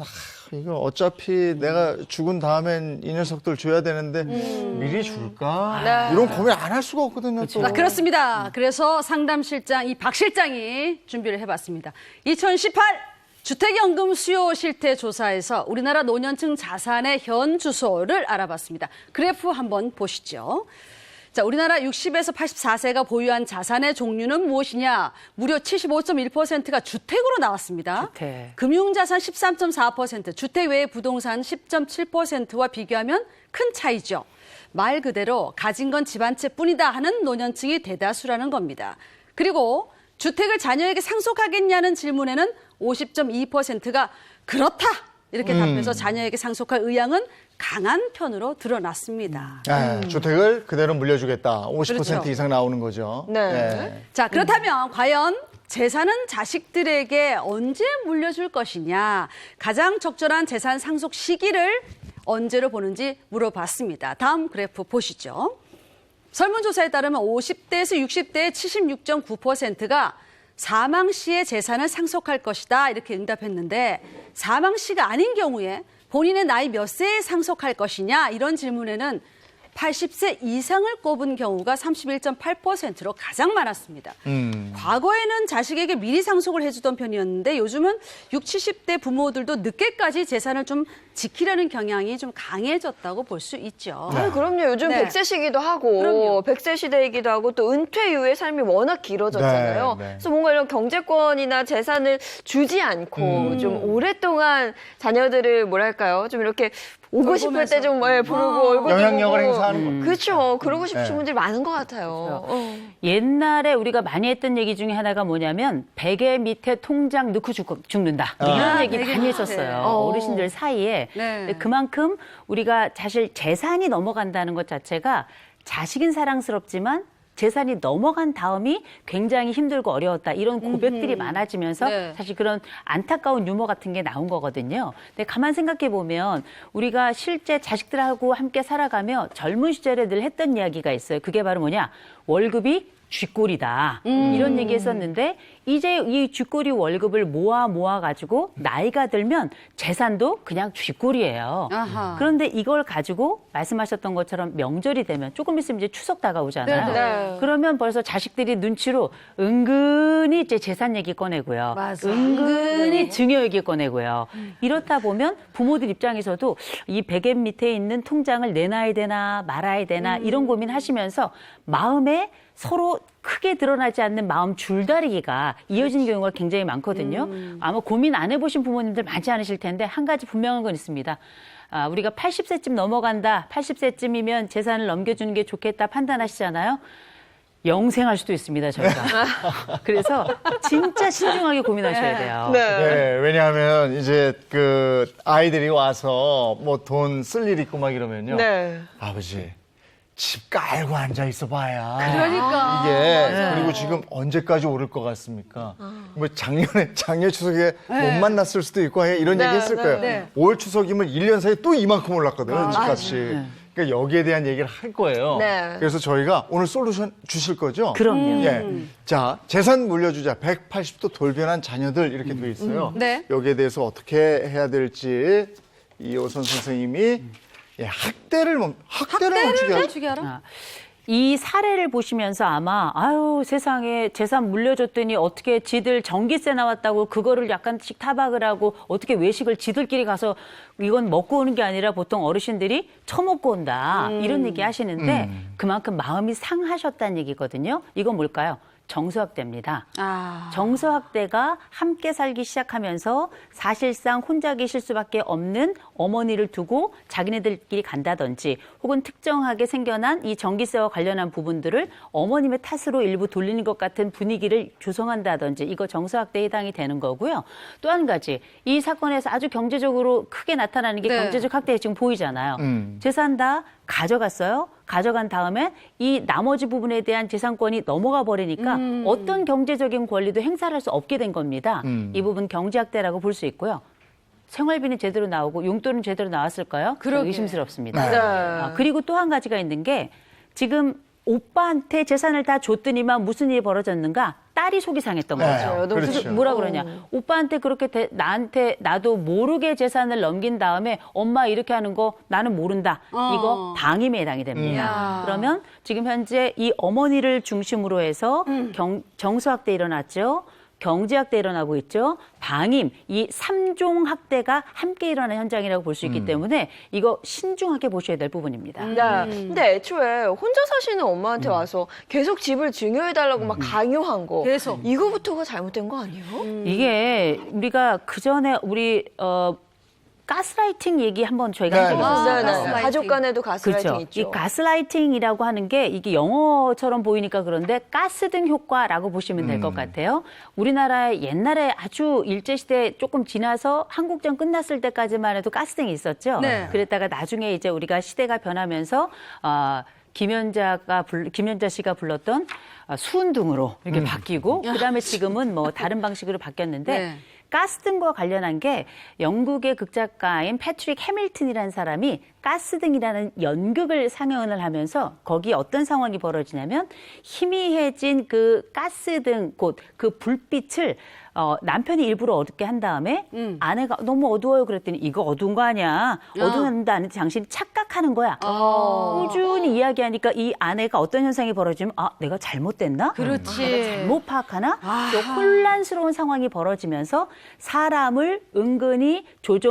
이거 어차피 내가 죽은 다음엔 이 녀석들 줘야 되는데 미리 줄까? 네. 이런 고민 안 할 수가 없거든요. 또. 자, 그렇습니다. 그래서 상담실장 이 박 실장이 준비를 해봤습니다. 2018 주택연금 수요 실태 조사에서 우리나라 노년층 자산의 현 주소를 알아봤습니다. 그래프 한번 보시죠. 자, 우리나라 60에서 84세가 보유한 자산의 종류는 무엇이냐? 무려 75.1%가 주택으로 나왔습니다. 주택. 금융자산 13.4%, 주택 외의 부동산 10.7%와 비교하면 큰 차이죠. 말 그대로 가진 건 집 한 채뿐이다 하는 노년층이 대다수라는 겁니다. 그리고 주택을 자녀에게 상속하겠냐는 질문에는 50.2%가 그렇다 이렇게 답해서 자녀에게 상속할 의향은 강한 편으로 드러났습니다. 주택을 그대로 물려주겠다. 50% 그렇죠. 이상 나오는 거죠. 네. 자, 그렇다면 과연 재산은 자식들에게 언제 물려줄 것이냐? 가장 적절한 재산 상속 시기를 언제로 보는지 물어봤습니다. 다음 그래프 보시죠. 설문조사에 따르면 50대에서 60대의 76.9%가 사망 시에 재산을 상속할 것이다 이렇게 응답했는데 사망 시가 아닌 경우에 본인의 나이 몇 세에 상속할 것이냐 이런 질문에는 80세 이상을 꼽은 경우가 31.8%로 가장 많았습니다. 과거에는 자식에게 미리 상속을 해주던 편이었는데 요즘은 60, 70대 부모들도 늦게까지 재산을 좀 지키려는 경향이 좀 강해졌다고 볼 수 있죠. 그럼요. 요즘 네. 100세시기도 하고 그럼요. 100세 시대이기도 하고 또 은퇴 이후의 삶이 워낙 길어졌잖아요. 네, 네. 그래서 뭔가 이런 경제권이나 재산을 주지 않고 좀 오랫동안 자녀들을 뭐랄까요? 좀 이렇게 오고 싶을 때 좀 부르고 얼굴 영향력을 보고. 행사하는 거. 그렇죠. 그러고 싶으신 네. 분들이 많은 것 같아요. 옛날에 우리가 많이 했던 얘기 중에 하나가 뭐냐면 베개 밑에 통장 넣고 죽는다. 이런 얘기 베개 많이 밑에. 했었어요. 어르신들 사이에. 네. 근데 그만큼 우리가 사실 재산이 넘어간다는 것 자체가 자식은 사랑스럽지만 재산이 넘어간 다음이 굉장히 힘들고 어려웠다. 이런 고백들이 많아지면서 네. 사실 그런 안타까운 유머 같은 게 나온 거거든요. 근데 가만 생각해 보면 우리가 실제 자식들하고 함께 살아가며 젊은 시절에 늘 했던 이야기가 있어요. 그게 바로 뭐냐? 월급이 쥐꼬리다. 이런 얘기 했었는데 이제 이 쥐꼬리 월급을 모아가지고 나이가 들면 재산도 그냥 쥐꼬리예요. 아하. 그런데 이걸 가지고 말씀하셨던 것처럼 명절이 되면 조금 있으면 이제 추석 다가오잖아요. 네. 그러면 벌써 자식들이 눈치로 은근히 이제 재산 얘기 꺼내고요. 맞아. 은근히 증여 얘기 꺼내고요. 이렇다 보면 부모들 입장에서도 이 베개 밑에 있는 통장을 내놔야 되나 말아야 되나 이런 고민하시면서 마음에 서로 크게 드러나지 않는 마음 줄다리기가 이어지는 경우가 굉장히 많거든요. 아마 고민 안 해보신 부모님들 많지 않으실 텐데 한 가지 분명한 건 있습니다. 우리가 80세쯤 넘어간다, 80세쯤이면 재산을 넘겨주는 게 좋겠다 판단하시잖아요. 영생할 수도 있습니다, 저희가. 그래서 진짜 신중하게 고민하셔야 돼요. 네, 왜냐하면 이제 그 아이들이 와서 뭐 돈 쓸 일 있고 막 이러면요. 네. 아버지, 집 깔고 앉아 있어 봐야. 그러니까. 이게 그리고 지금 언제까지 오를 것 같습니까? 뭐 작년 추석에 못 만났을 수도 있고 이런 네, 얘기 했을 네. 거예요. 네. 올 추석이면 1년 사이에 또 이만큼 올랐거든요, 집값이. 그러니까 여기에 대한 얘기를 할 거예요. 네. 그래서 저희가 오늘 솔루션 주실 거죠? 그럼요. 예. 자, 재산 물려주자. 180도 돌변한 자녀들 이렇게 돼 있어요. 네. 여기에 대해서 어떻게 해야 될지 이호선 선생님이 학대를 멈추게 하라? 이 사례를 보시면서 아마 아유 세상에 재산 물려줬더니 어떻게 지들 전기세 나왔다고 그거를 약간씩 타박을 하고 어떻게 외식을 지들끼리 가서 이건 먹고 오는 게 아니라 보통 어르신들이 처먹고 온다 이런 얘기 하시는데 그만큼 마음이 상하셨다는 얘기거든요. 이건 뭘까요? 정서학대입니다. 정서학대가 함께 살기 시작하면서 사실상 혼자 계실 수밖에 없는 어머니를 두고 자기네들끼리 간다든지 혹은 특정하게 생겨난 이 전기세와 관련한 부분들을 어머님의 탓으로 일부 돌리는 것 같은 분위기를 조성한다든지 이거 정서학대에 해당이 되는 거고요. 또 한 가지 이 사건에서 아주 경제적으로 크게 나타나는 게 네. 경제적 학대가 지금 보이잖아요. 재산 다 가져갔어요. 가져간 다음에 이 나머지 부분에 대한 재산권이 넘어가 버리니까 어떤 경제적인 권리도 행사를 할 수 없게 된 겁니다. 이 부분 경제학대라고 볼 수 있고요. 생활비는 제대로 나오고 용돈은 제대로 나왔을까요? 그러게. 의심스럽습니다. 네. 그리고 또 한 가지가 있는 게 지금 오빠한테 재산을 다 줬더니만 무슨 일이 벌어졌는가? 딸이 속이 상했던 네, 거죠. 그렇죠. 그래서 뭐라 그러냐? 오빠한테 그렇게 나한테 나도 모르게 재산을 넘긴 다음에 엄마 이렇게 하는 거 나는 모른다. 이거 방임에 해당이 됩니다. 그러면 지금 현재 이 어머니를 중심으로 해서 정서학대 일어났죠. 경제학대 일어나고 있죠. 방임, 이 3종 학대가 함께 일어나는 현장이라고 볼 수 있기 때문에 이거 신중하게 보셔야 될 부분입니다. 네. 근데 애초에 혼자 사시는 엄마한테 와서 계속 집을 증여해달라고 막 강요한 거. 계속. 이거부터가 잘못된 거 아니에요? 이게 우리가 그 전에 우리 가스라이팅 얘기 한번 저희가 네, 한 적이 네. 있었어요. 네. 가족 간에도 가스라이팅 그렇죠. 있죠. 이 가스라이팅이라고 하는 게 이게 영어처럼 보이니까 그런데 가스등 효과라고 보시면 될 것 같아요. 우리나라에 옛날에 아주 일제시대 조금 지나서 한국전 끝났을 때까지만 해도 가스등이 있었죠. 네. 그랬다가 나중에 이제 우리가 시대가 변하면서 김연자 씨가 불렀던 수은등으로 이렇게 바뀌고 그다음에 지금은 뭐 다른 방식으로 바뀌었는데 네. 가스등과 관련한 게 영국의 극작가인 패트릭 해밀턴이라는 사람이 가스등이라는 연극을 상영을 하면서 거기에 어떤 상황이 벌어지냐면 희미해진 그 가스등 곧 그 불빛을 남편이 일부러 어둡게 한 다음에 아내가 너무 어두워요 그랬더니 이거 어두운 거 아니야. 어두운다는 당신이 착각하는 거야. 꾸준히 이야기하니까 이 아내가 어떤 현상이 벌어지면 내가 잘못됐나? 그렇지. 내가 잘못 파악하나? 또 혼란스러운 상황이 벌어지면서 사람을 은근히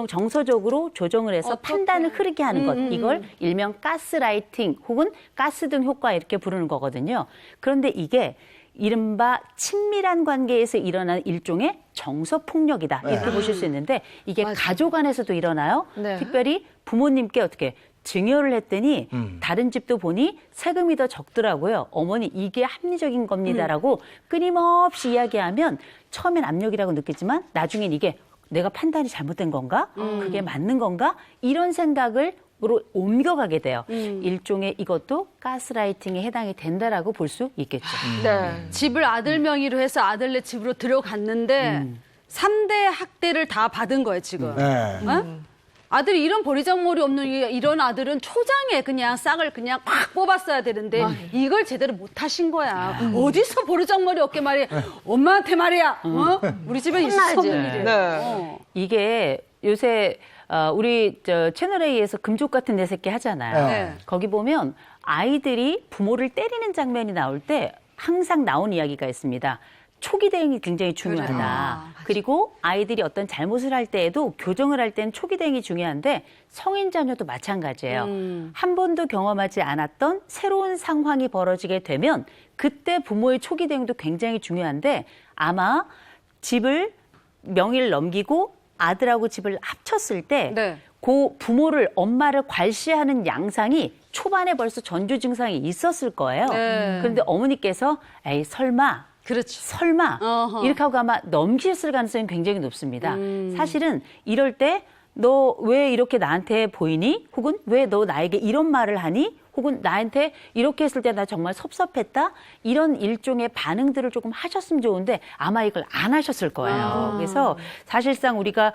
정서적으로 조정을 해서 판단을 흐르게 하는 것. 이걸 일명 가스라이팅 혹은 가스등 효과 이렇게 부르는 거거든요. 그런데 이게 이른바 친밀한 관계에서 일어나는 일종의 정서폭력이다. 이렇게 보실 수 있는데 이게 가족 안에서도 일어나요. 네. 특별히 부모님께 어떻게 증여를 했더니 다른 집도 보니 세금이 더 적더라고요. 어머니 이게 합리적인 겁니다라고 끊임없이 이야기하면 처음엔 압력이라고 느끼지만 나중엔 이게 내가 판단이 잘못된 건가? 그게 맞는 건가? 이런 생각을 으로 옮겨가게 돼요. 일종의 이것도 가스라이팅에 해당이 된다라고 볼 수 있겠죠. 네. 집을 아들 명의로 해서 아들네 집으로 들어갔는데 3대 학대를 다 받은 거예요, 지금. 네. 어? 아들이 이런 버리장머리 없는 이런 아들은 초장에 그냥 싹을 그냥 팍 뽑았어야 되는데 이걸 제대로 못 하신 거야. 어디서 버리장머리 없게 말이야. 엄마한테 말이야. 우리 집에 있을 수 없는 일이에요. 네. 이게 요새 우리 채널 A에서 금족 같은 내 새끼 하잖아요. 네. 거기 보면 아이들이 부모를 때리는 장면이 나올 때 항상 나온 이야기가 있습니다. 초기 대응이 굉장히 중요하다. 그리고 아이들이 어떤 잘못을 할 때에도 교정을 할 때는 초기 대응이 중요한데 성인 자녀도 마찬가지예요. 한 번도 경험하지 않았던 새로운 상황이 벌어지게 되면 그때 부모의 초기 대응도 굉장히 중요한데 아마 집을 명의를 넘기고 아들하고 집을 합쳤을 때 네. 그 부모를 엄마를 괄시하는 양상이 초반에 벌써 전조 증상이 있었을 거예요. 네. 그런데 어머니께서 에이 설마 그렇지. 설마 어허. 이렇게 하고 아마 넘기셨을 가능성이 굉장히 높습니다. 사실은 이럴 때 너 왜 이렇게 나한테 보이니? 혹은 왜 너 나에게 이런 말을 하니? 혹은 나한테 이렇게 했을 때 나 정말 섭섭했다? 이런 일종의 반응들을 조금 하셨으면 좋은데 아마 이걸 안 하셨을 거예요. 그래서 사실상 우리가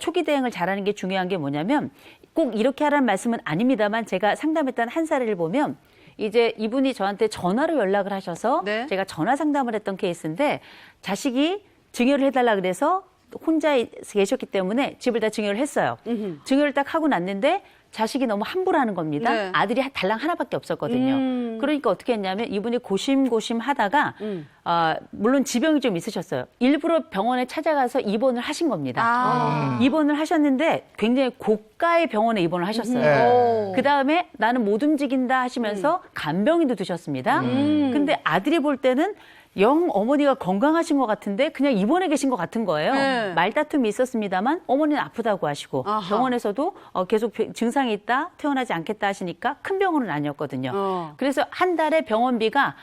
초기 대응을 잘하는 게 중요한 게 뭐냐면 꼭 이렇게 하라는 말씀은 아닙니다만 제가 상담했던 한 사례를 보면 이제 이분이 저한테 전화로 연락을 하셔서 네. 제가 전화 상담을 했던 케이스인데 자식이 증여를 해달라 그래서 혼자 계셨기 때문에 집을 다 증여를 했어요. 증여를 딱 하고 났는데 자식이 너무 함부로 하는 겁니다. 네. 아들이 달랑 하나밖에 없었거든요. 그러니까 어떻게 했냐면 이분이 고심고심 하다가 물론 지병이 좀 있으셨어요. 일부러 병원에 찾아가서 입원을 하신 겁니다. 입원을 하셨는데 굉장히 고가의 병원에 입원을 하셨어요. 네. 그다음에 나는 못 움직인다 하시면서 간병인도 드셨습니다. 근데 아들이 볼 때는 영 어머니가 건강하신 것 같은데 그냥 입원해 계신 것 같은 거예요. 네. 말다툼이 있었습니다만 어머니는 아프다고 하시고 아하. 병원에서도 계속 증상이 있다, 퇴원하지 않겠다 하시니까 큰 병원은 아니었거든요. 그래서 한 달에 병원비가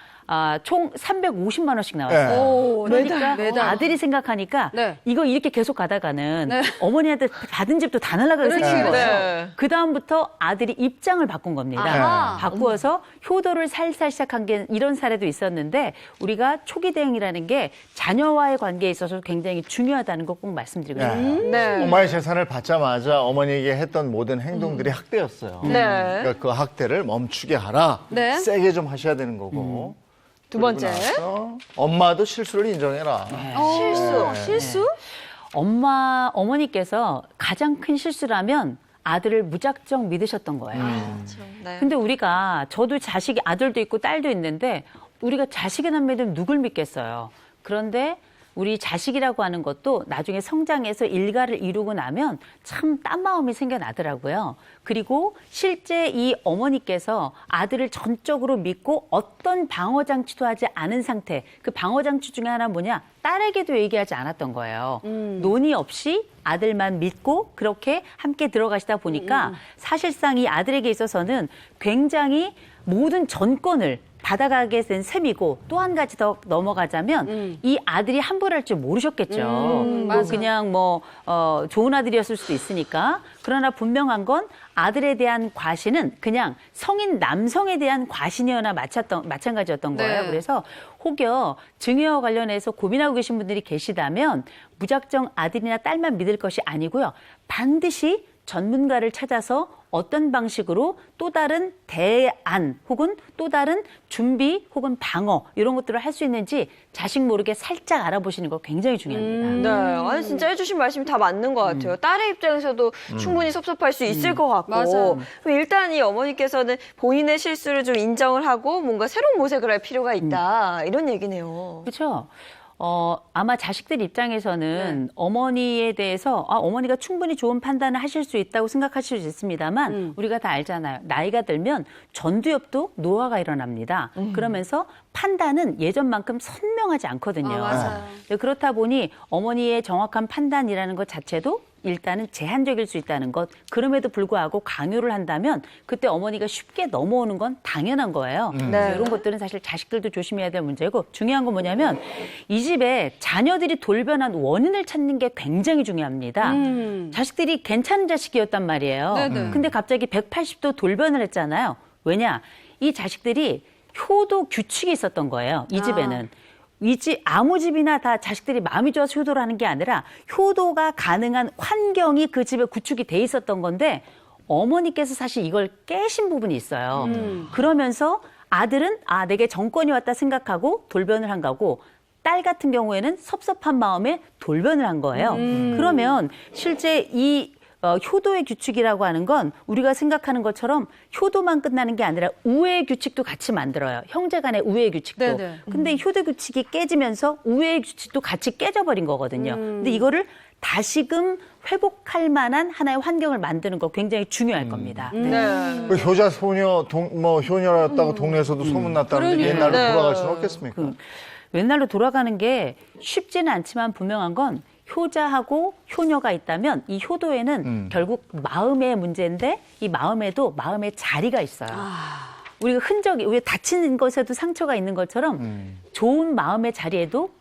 총 350만 원씩 나왔어요. 네. 오, 그러니까 매달. 아들이 생각하니까 네. 이거 이렇게 계속 가다가는 네. 어머니한테 받은 집도 다 날아가게 그렇지, 생긴 거예요. 네. 그다음부터 아들이 입장을 바꾼 겁니다. 아하. 바꾸어서 효도를 살살 시작한 게 이런 사례도 있었는데 우리가 초기 대응이라는 게 자녀와의 관계에 있어서 굉장히 중요하다는 거 꼭 말씀드리고 싶습니다. 네. 엄마의 재산을 받자마자 어머니에게 했던 모든 행동들이 학대였어요. 네. 그러니까 그 학대를 멈추게 하라. 네. 세게 좀 하셔야 되는 거고. 두 번째. 그리고 나서 엄마도 실수를 인정해라. 실수? 어머니께서 가장 큰 실수라면 아들을 무작정 믿으셨던 거예요. 네. 근데 우리가 저도 아들도 있고 딸도 있는데 우리가 자식이 남 믿으면 누굴 믿겠어요. 그런데 우리 자식이라고 하는 것도 나중에 성장해서 일가를 이루고 나면 참 딴 마음이 생겨나더라고요. 그리고 실제 이 어머니께서 아들을 전적으로 믿고 어떤 방어장치도 하지 않은 상태, 그 방어장치 중에 하나 뭐냐? 딸에게도 얘기하지 않았던 거예요. 논의 없이 아들만 믿고 그렇게 함께 들어가시다 보니까 사실상 이 아들에게 있어서는 굉장히 모든 전권을 받아가게 된 셈이고, 또 한 가지 더 넘어가자면 이 아들이 함부로 할 줄 모르셨겠죠. 뭐 그냥 좋은 아들이었을 수도 있으니까. 그러나 분명한 건 아들에 대한 과신은 그냥 성인 남성에 대한 과신이거나 마찬가지였던 거예요. 네. 그래서 혹여 증여와 관련해서 고민하고 계신 분들이 계시다면 무작정 아들이나 딸만 믿을 것이 아니고요. 반드시 전문가를 찾아서 어떤 방식으로 또 다른 대안 혹은 또 다른 준비 혹은 방어 이런 것들을 할 수 있는지 자식 모르게 살짝 알아보시는 거 굉장히 중요합니다. 네, 아니 진짜 해주신 말씀이 다 맞는 것 같아요. 딸의 입장에서도 충분히 섭섭할 수 있을 것 같고, 맞아요. 일단 이 어머니께서는 본인의 실수를 좀 인정을 하고 뭔가 새로운 모색을 할 필요가 있다 이런 얘기네요. 그렇죠. 아마 자식들 입장에서는 어머니에 대해서 어머니가 충분히 좋은 판단을 하실 수 있다고 생각하실 수 있습니다만 우리가 다 알잖아요. 나이가 들면 전두엽도 노화가 일어납니다. 그러면서 판단은 예전만큼 선명하지 않거든요. 맞아요. 네, 그렇다 보니 어머니의 정확한 판단이라는 것 자체도 일단은 제한적일 수 있다는 것. 그럼에도 불구하고 강요를 한다면 그때 어머니가 쉽게 넘어오는 건 당연한 거예요. 네. 이런 것들은 사실 자식들도 조심해야 될 문제고, 중요한 건 뭐냐면 이 집에 자녀들이 돌변한 원인을 찾는 게 굉장히 중요합니다. 자식들이 괜찮은 자식이었단 말이에요. 네네. 근데 갑자기 180도 돌변을 했잖아요. 왜냐? 이 자식들이 효도 규칙이 있었던 거예요. 이 집에는. 이 집, 아무 집이나 다 자식들이 마음이 좋아서 효도를 하는 게 아니라 효도가 가능한 환경이 그 집에 구축이 돼 있었던 건데, 어머니께서 사실 이걸 깨신 부분이 있어요. 그러면서 아들은 내게 정권이 왔다 생각하고 돌변을 한 거고, 딸 같은 경우에는 섭섭한 마음에 돌변을 한 거예요. 그러면 실제 이 효도의 규칙이라고 하는 건 우리가 생각하는 것처럼 효도만 끝나는 게 아니라 우애의 규칙도 같이 만들어요. 형제 간의 우애의 규칙도. 네네. 근데 효도 규칙이 깨지면서 우애의 규칙도 같이 깨져버린 거거든요. 근데 이거를 다시금 회복할 만한 하나의 환경을 만드는 거 굉장히 중요할 겁니다. 네. 그 효자 소녀 효녀였다고 동네에서도 소문났다는데 그러니까요. 옛날로 네. 돌아갈 수는 없겠습니까? 옛날로 돌아가는 게 쉽지는 않지만 분명한 건 효자하고 효녀가 있다면 이 효도에는 결국 마음의 문제인데, 이 마음에도 마음의 자리가 있어요. 우리가 흔적이, 왜 다친 것에도 상처가 있는 것처럼 좋은 마음의 자리에도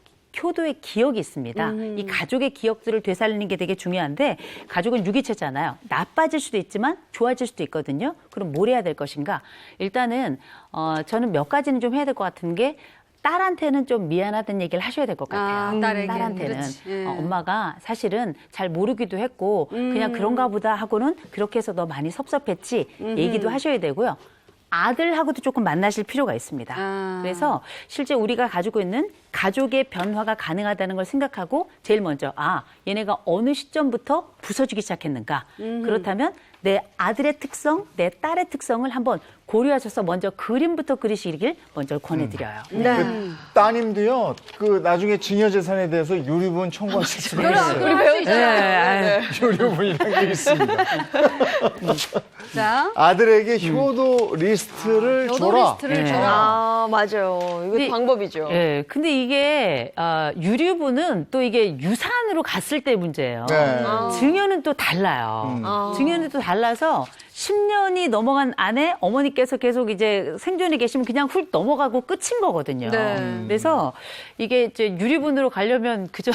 효도의 기억이 있습니다. 이 가족의 기억들을 되살리는 게 되게 중요한데, 가족은 유기체잖아요. 나빠질 수도 있지만 좋아질 수도 있거든요. 그럼 뭘 해야 될 것인가? 일단은 저는 몇 가지는 좀 해야 될 것 같은 게, 딸한테는 좀 미안하다는 얘기를 하셔야 될 것 같아요. 딸한테는. 예. 엄마가 사실은 잘 모르기도 했고 그냥 그런가 보다 하고는 그렇게 해서 너 많이 섭섭했지 얘기도 하셔야 되고요. 아들하고도 조금 만나실 필요가 있습니다. 그래서 실제 우리가 가지고 있는 가족의 변화가 가능하다는 걸 생각하고 제일 먼저 얘네가 어느 시점부터 부서지기 시작했는가. 그렇다면 내 아들의 특성, 내 딸의 특성을 한번 고려하셔서 먼저 그림부터 그리시길 먼저 권해드려요. 그 따님도요, 그 나중에 증여 재산에 대해서 유류분 청구하실 수가 있어요. 우리 배우 있잖아요. 유류분이라는 게 있습니다. 자, 아들에게 효도 리스트를 효도 줘라. 리스트를 줘라. 맞아요. 이거 근데- 방법이죠. 예, 근데 이게 유류분은 또 이게 유산으로 갔을 때 문제예요. 네. 증여는 또 달라요. 증여는 또 달라서 10년이 넘어간 안에 어머니께서 계속 이제 생존에 계시면 그냥 훌 넘어가고 끝인 거거든요. 네. 그래서 이게 이제 유류분으로 가려면 그저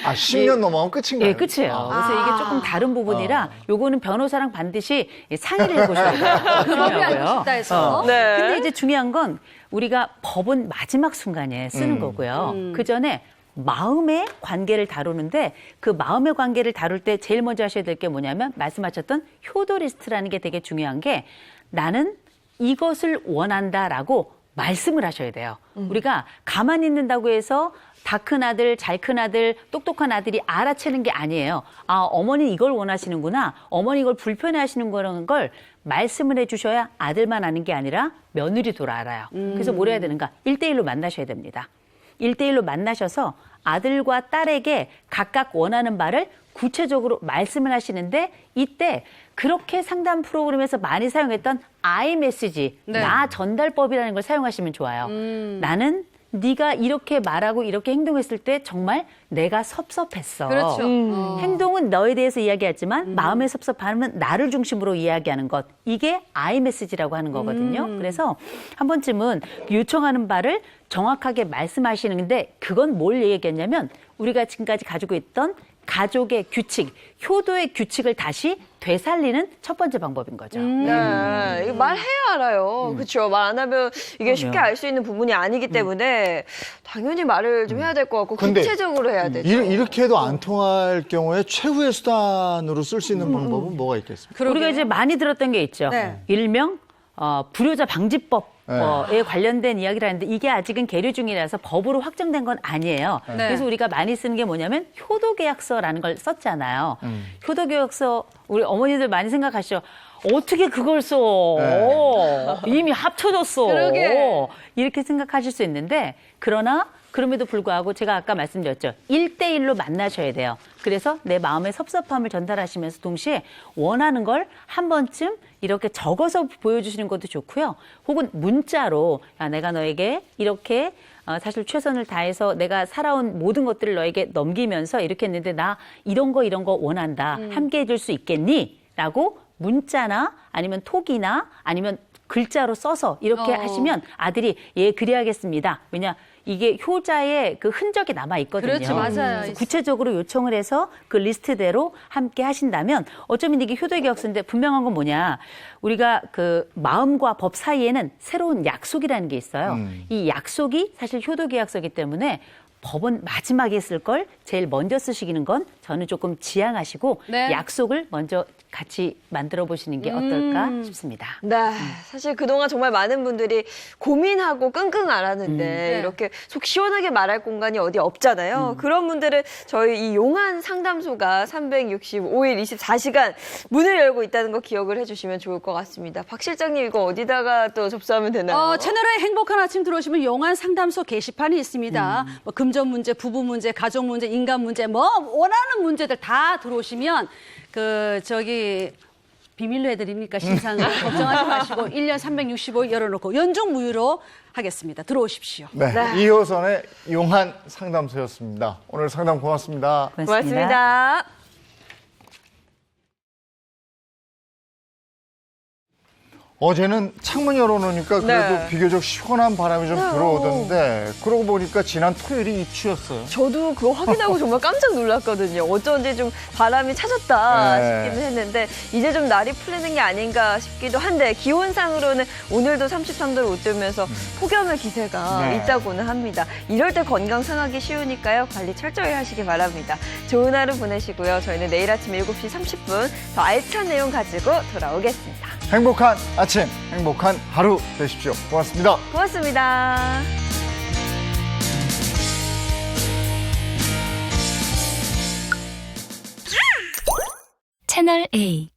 10년 넘어가면 끝인가요? 예, 끝이에요. 그래서 이게 조금 다른 부분이라 요거는 변호사랑 반드시 상의를 해보셔야 돼요. 법이 안 좋다 해서. 네. 근데 이제 중요한 건 우리가 법은 마지막 순간에 쓰는 거고요. 그 전에 마음의 관계를 다루는데, 그 마음의 관계를 다룰 때 제일 먼저 하셔야 될 게 뭐냐면 말씀하셨던 효도 리스트라는 게 되게 중요한 게, 나는 이것을 원한다라고 말씀을 하셔야 돼요. 우리가 가만히 있는다고 해서 다 큰 아들, 잘 큰 아들, 똑똑한 아들이 알아채는 게 아니에요. 어머니 이걸 원하시는구나. 어머니 이걸 불편해하시는 거라는 걸 말씀을 해주셔야 아들만 아는 게 아니라 며느리도 알아요. 그래서 뭘 해야 되는가? 1대1로 만나셔야 됩니다. 1대1로 만나셔서 아들과 딸에게 각각 원하는 바를 구체적으로 말씀을 하시는데 이때 그렇게 상담 프로그램에서 많이 사용했던 I 메시지, 네. 나 전달법이라는 걸 사용하시면 좋아요. 나는 네가 이렇게 말하고 이렇게 행동했을 때 정말 내가 섭섭했어. 그렇죠. 행동은 너에 대해서 이야기하지만 마음의 섭섭함은 나를 중심으로 이야기하는 것. 이게 I 메시지라고 하는 거거든요. 그래서 한 번쯤은 요청하는 바를 정확하게 말씀하시는데 그건 뭘 얘기했냐면 우리가 지금까지 가지고 있던 가족의 규칙, 효도의 규칙을 다시 되살리는 첫 번째 방법인 거죠. 네, 이거 말해야 알아요. 그렇죠. 말 안 하면 이게 쉽게 알 수 있는 부분이 아니기 때문에 당연히 말을 좀 해야 될 것 같고 근데 구체적으로 해야 되죠. 이렇게 해도 안 통할 경우에 최후의 수단으로 쓸 수 있는 방법은 뭐가 있겠습니까? 우리가 이제 많이 들었던 게 있죠. 네. 일명 불효자 방지법. 네. 에 관련된 이야기를 하는데 이게 아직은 계류 중이라서 법으로 확정된 건 아니에요. 네. 그래서 우리가 많이 쓰는 게 뭐냐면 효도계약서라는 걸 썼잖아요. 효도계약서 우리 어머니들 많이 생각하시죠. 어떻게 그걸 써? 이미 합쳐졌어. 그러게. 이렇게 생각하실 수 있는데 그러나 그럼에도 불구하고 제가 아까 말씀드렸죠. 1대1로 만나셔야 돼요. 그래서 내 마음의 섭섭함을 전달하시면서 동시에 원하는 걸 한 번쯤 이렇게 적어서 보여주시는 것도 좋고요. 혹은 문자로 야, 내가 너에게 이렇게 사실 최선을 다해서 내가 살아온 모든 것들을 너에게 넘기면서 이렇게 했는데 나 이런 거 원한다. 함께 해줄 수 있겠니? 라고 문자나 아니면 톡이나 아니면 글자로 써서 이렇게 하시면 아들이 예 그래야겠습니다. 왜냐 이게 효자의 그 흔적이 남아 있거든요. 그렇죠, 맞아요. 그래서 구체적으로 요청을 해서 그 리스트대로 함께 하신다면 어쩌면 이게 효도계약서인데 분명한 건 뭐냐? 우리가 그 마음과 법 사이에는 새로운 약속이라는 게 있어요. 이 약속이 사실 효도계약서이기 때문에 법은 마지막에 쓸 걸 제일 먼저 쓰시는 건 저는 조금 지양하시고 네. 약속을 먼저 같이 만들어 보시는 게 어떨까 싶습니다. 네, 사실 그동안 정말 많은 분들이 고민하고 끙끙 앓았는데 이렇게 속 시원하게 말할 공간이 어디 없잖아요. 그런 분들은 저희 이 용한 상담소가 365일 24시간 문을 열고 있다는 거 기억을 해주시면 좋을 것 같습니다. 박 실장님 이거 어디다가 또 접수하면 되나요? 채널에 행복한 아침 들어오시면 용한 상담소 게시판이 있습니다. 뭐 금전 문제, 부부 문제, 가족 문제, 인간 문제, 뭐 원하는 문제들 다 들어오시면 비밀로 해드립니까? 신상을 걱정하지 마시고 1년 365일 열어놓고 연중 무휴로 하겠습니다. 들어오십시오. 네, 이효선의 용한 상담소였습니다. 오늘 상담 고맙습니다. 고맙습니다. 어제는 창문 열어놓으니까 그래도 네. 비교적 시원한 바람이 좀 들어오던데 그러고 보니까 지난 토요일이 입추였어요. 저도 그거 확인하고 정말 깜짝 놀랐거든요. 어쩐지 좀 바람이 차졌다 네. 싶기는 했는데 이제 좀 날이 풀리는 게 아닌가 싶기도 한데 기온상으로는 오늘도 33도를 웃돌면서 폭염의 기세가 네. 있다고는 합니다. 이럴 때 건강 상하기 쉬우니까요. 관리 철저히 하시기 바랍니다. 좋은 하루 보내시고요. 저희는 내일 아침 7시 30분 더 알찬 내용 가지고 돌아오겠습니다. 행복한 아침, 행복한 하루 되십시오. 고맙습니다. 고맙습니다. 채널 A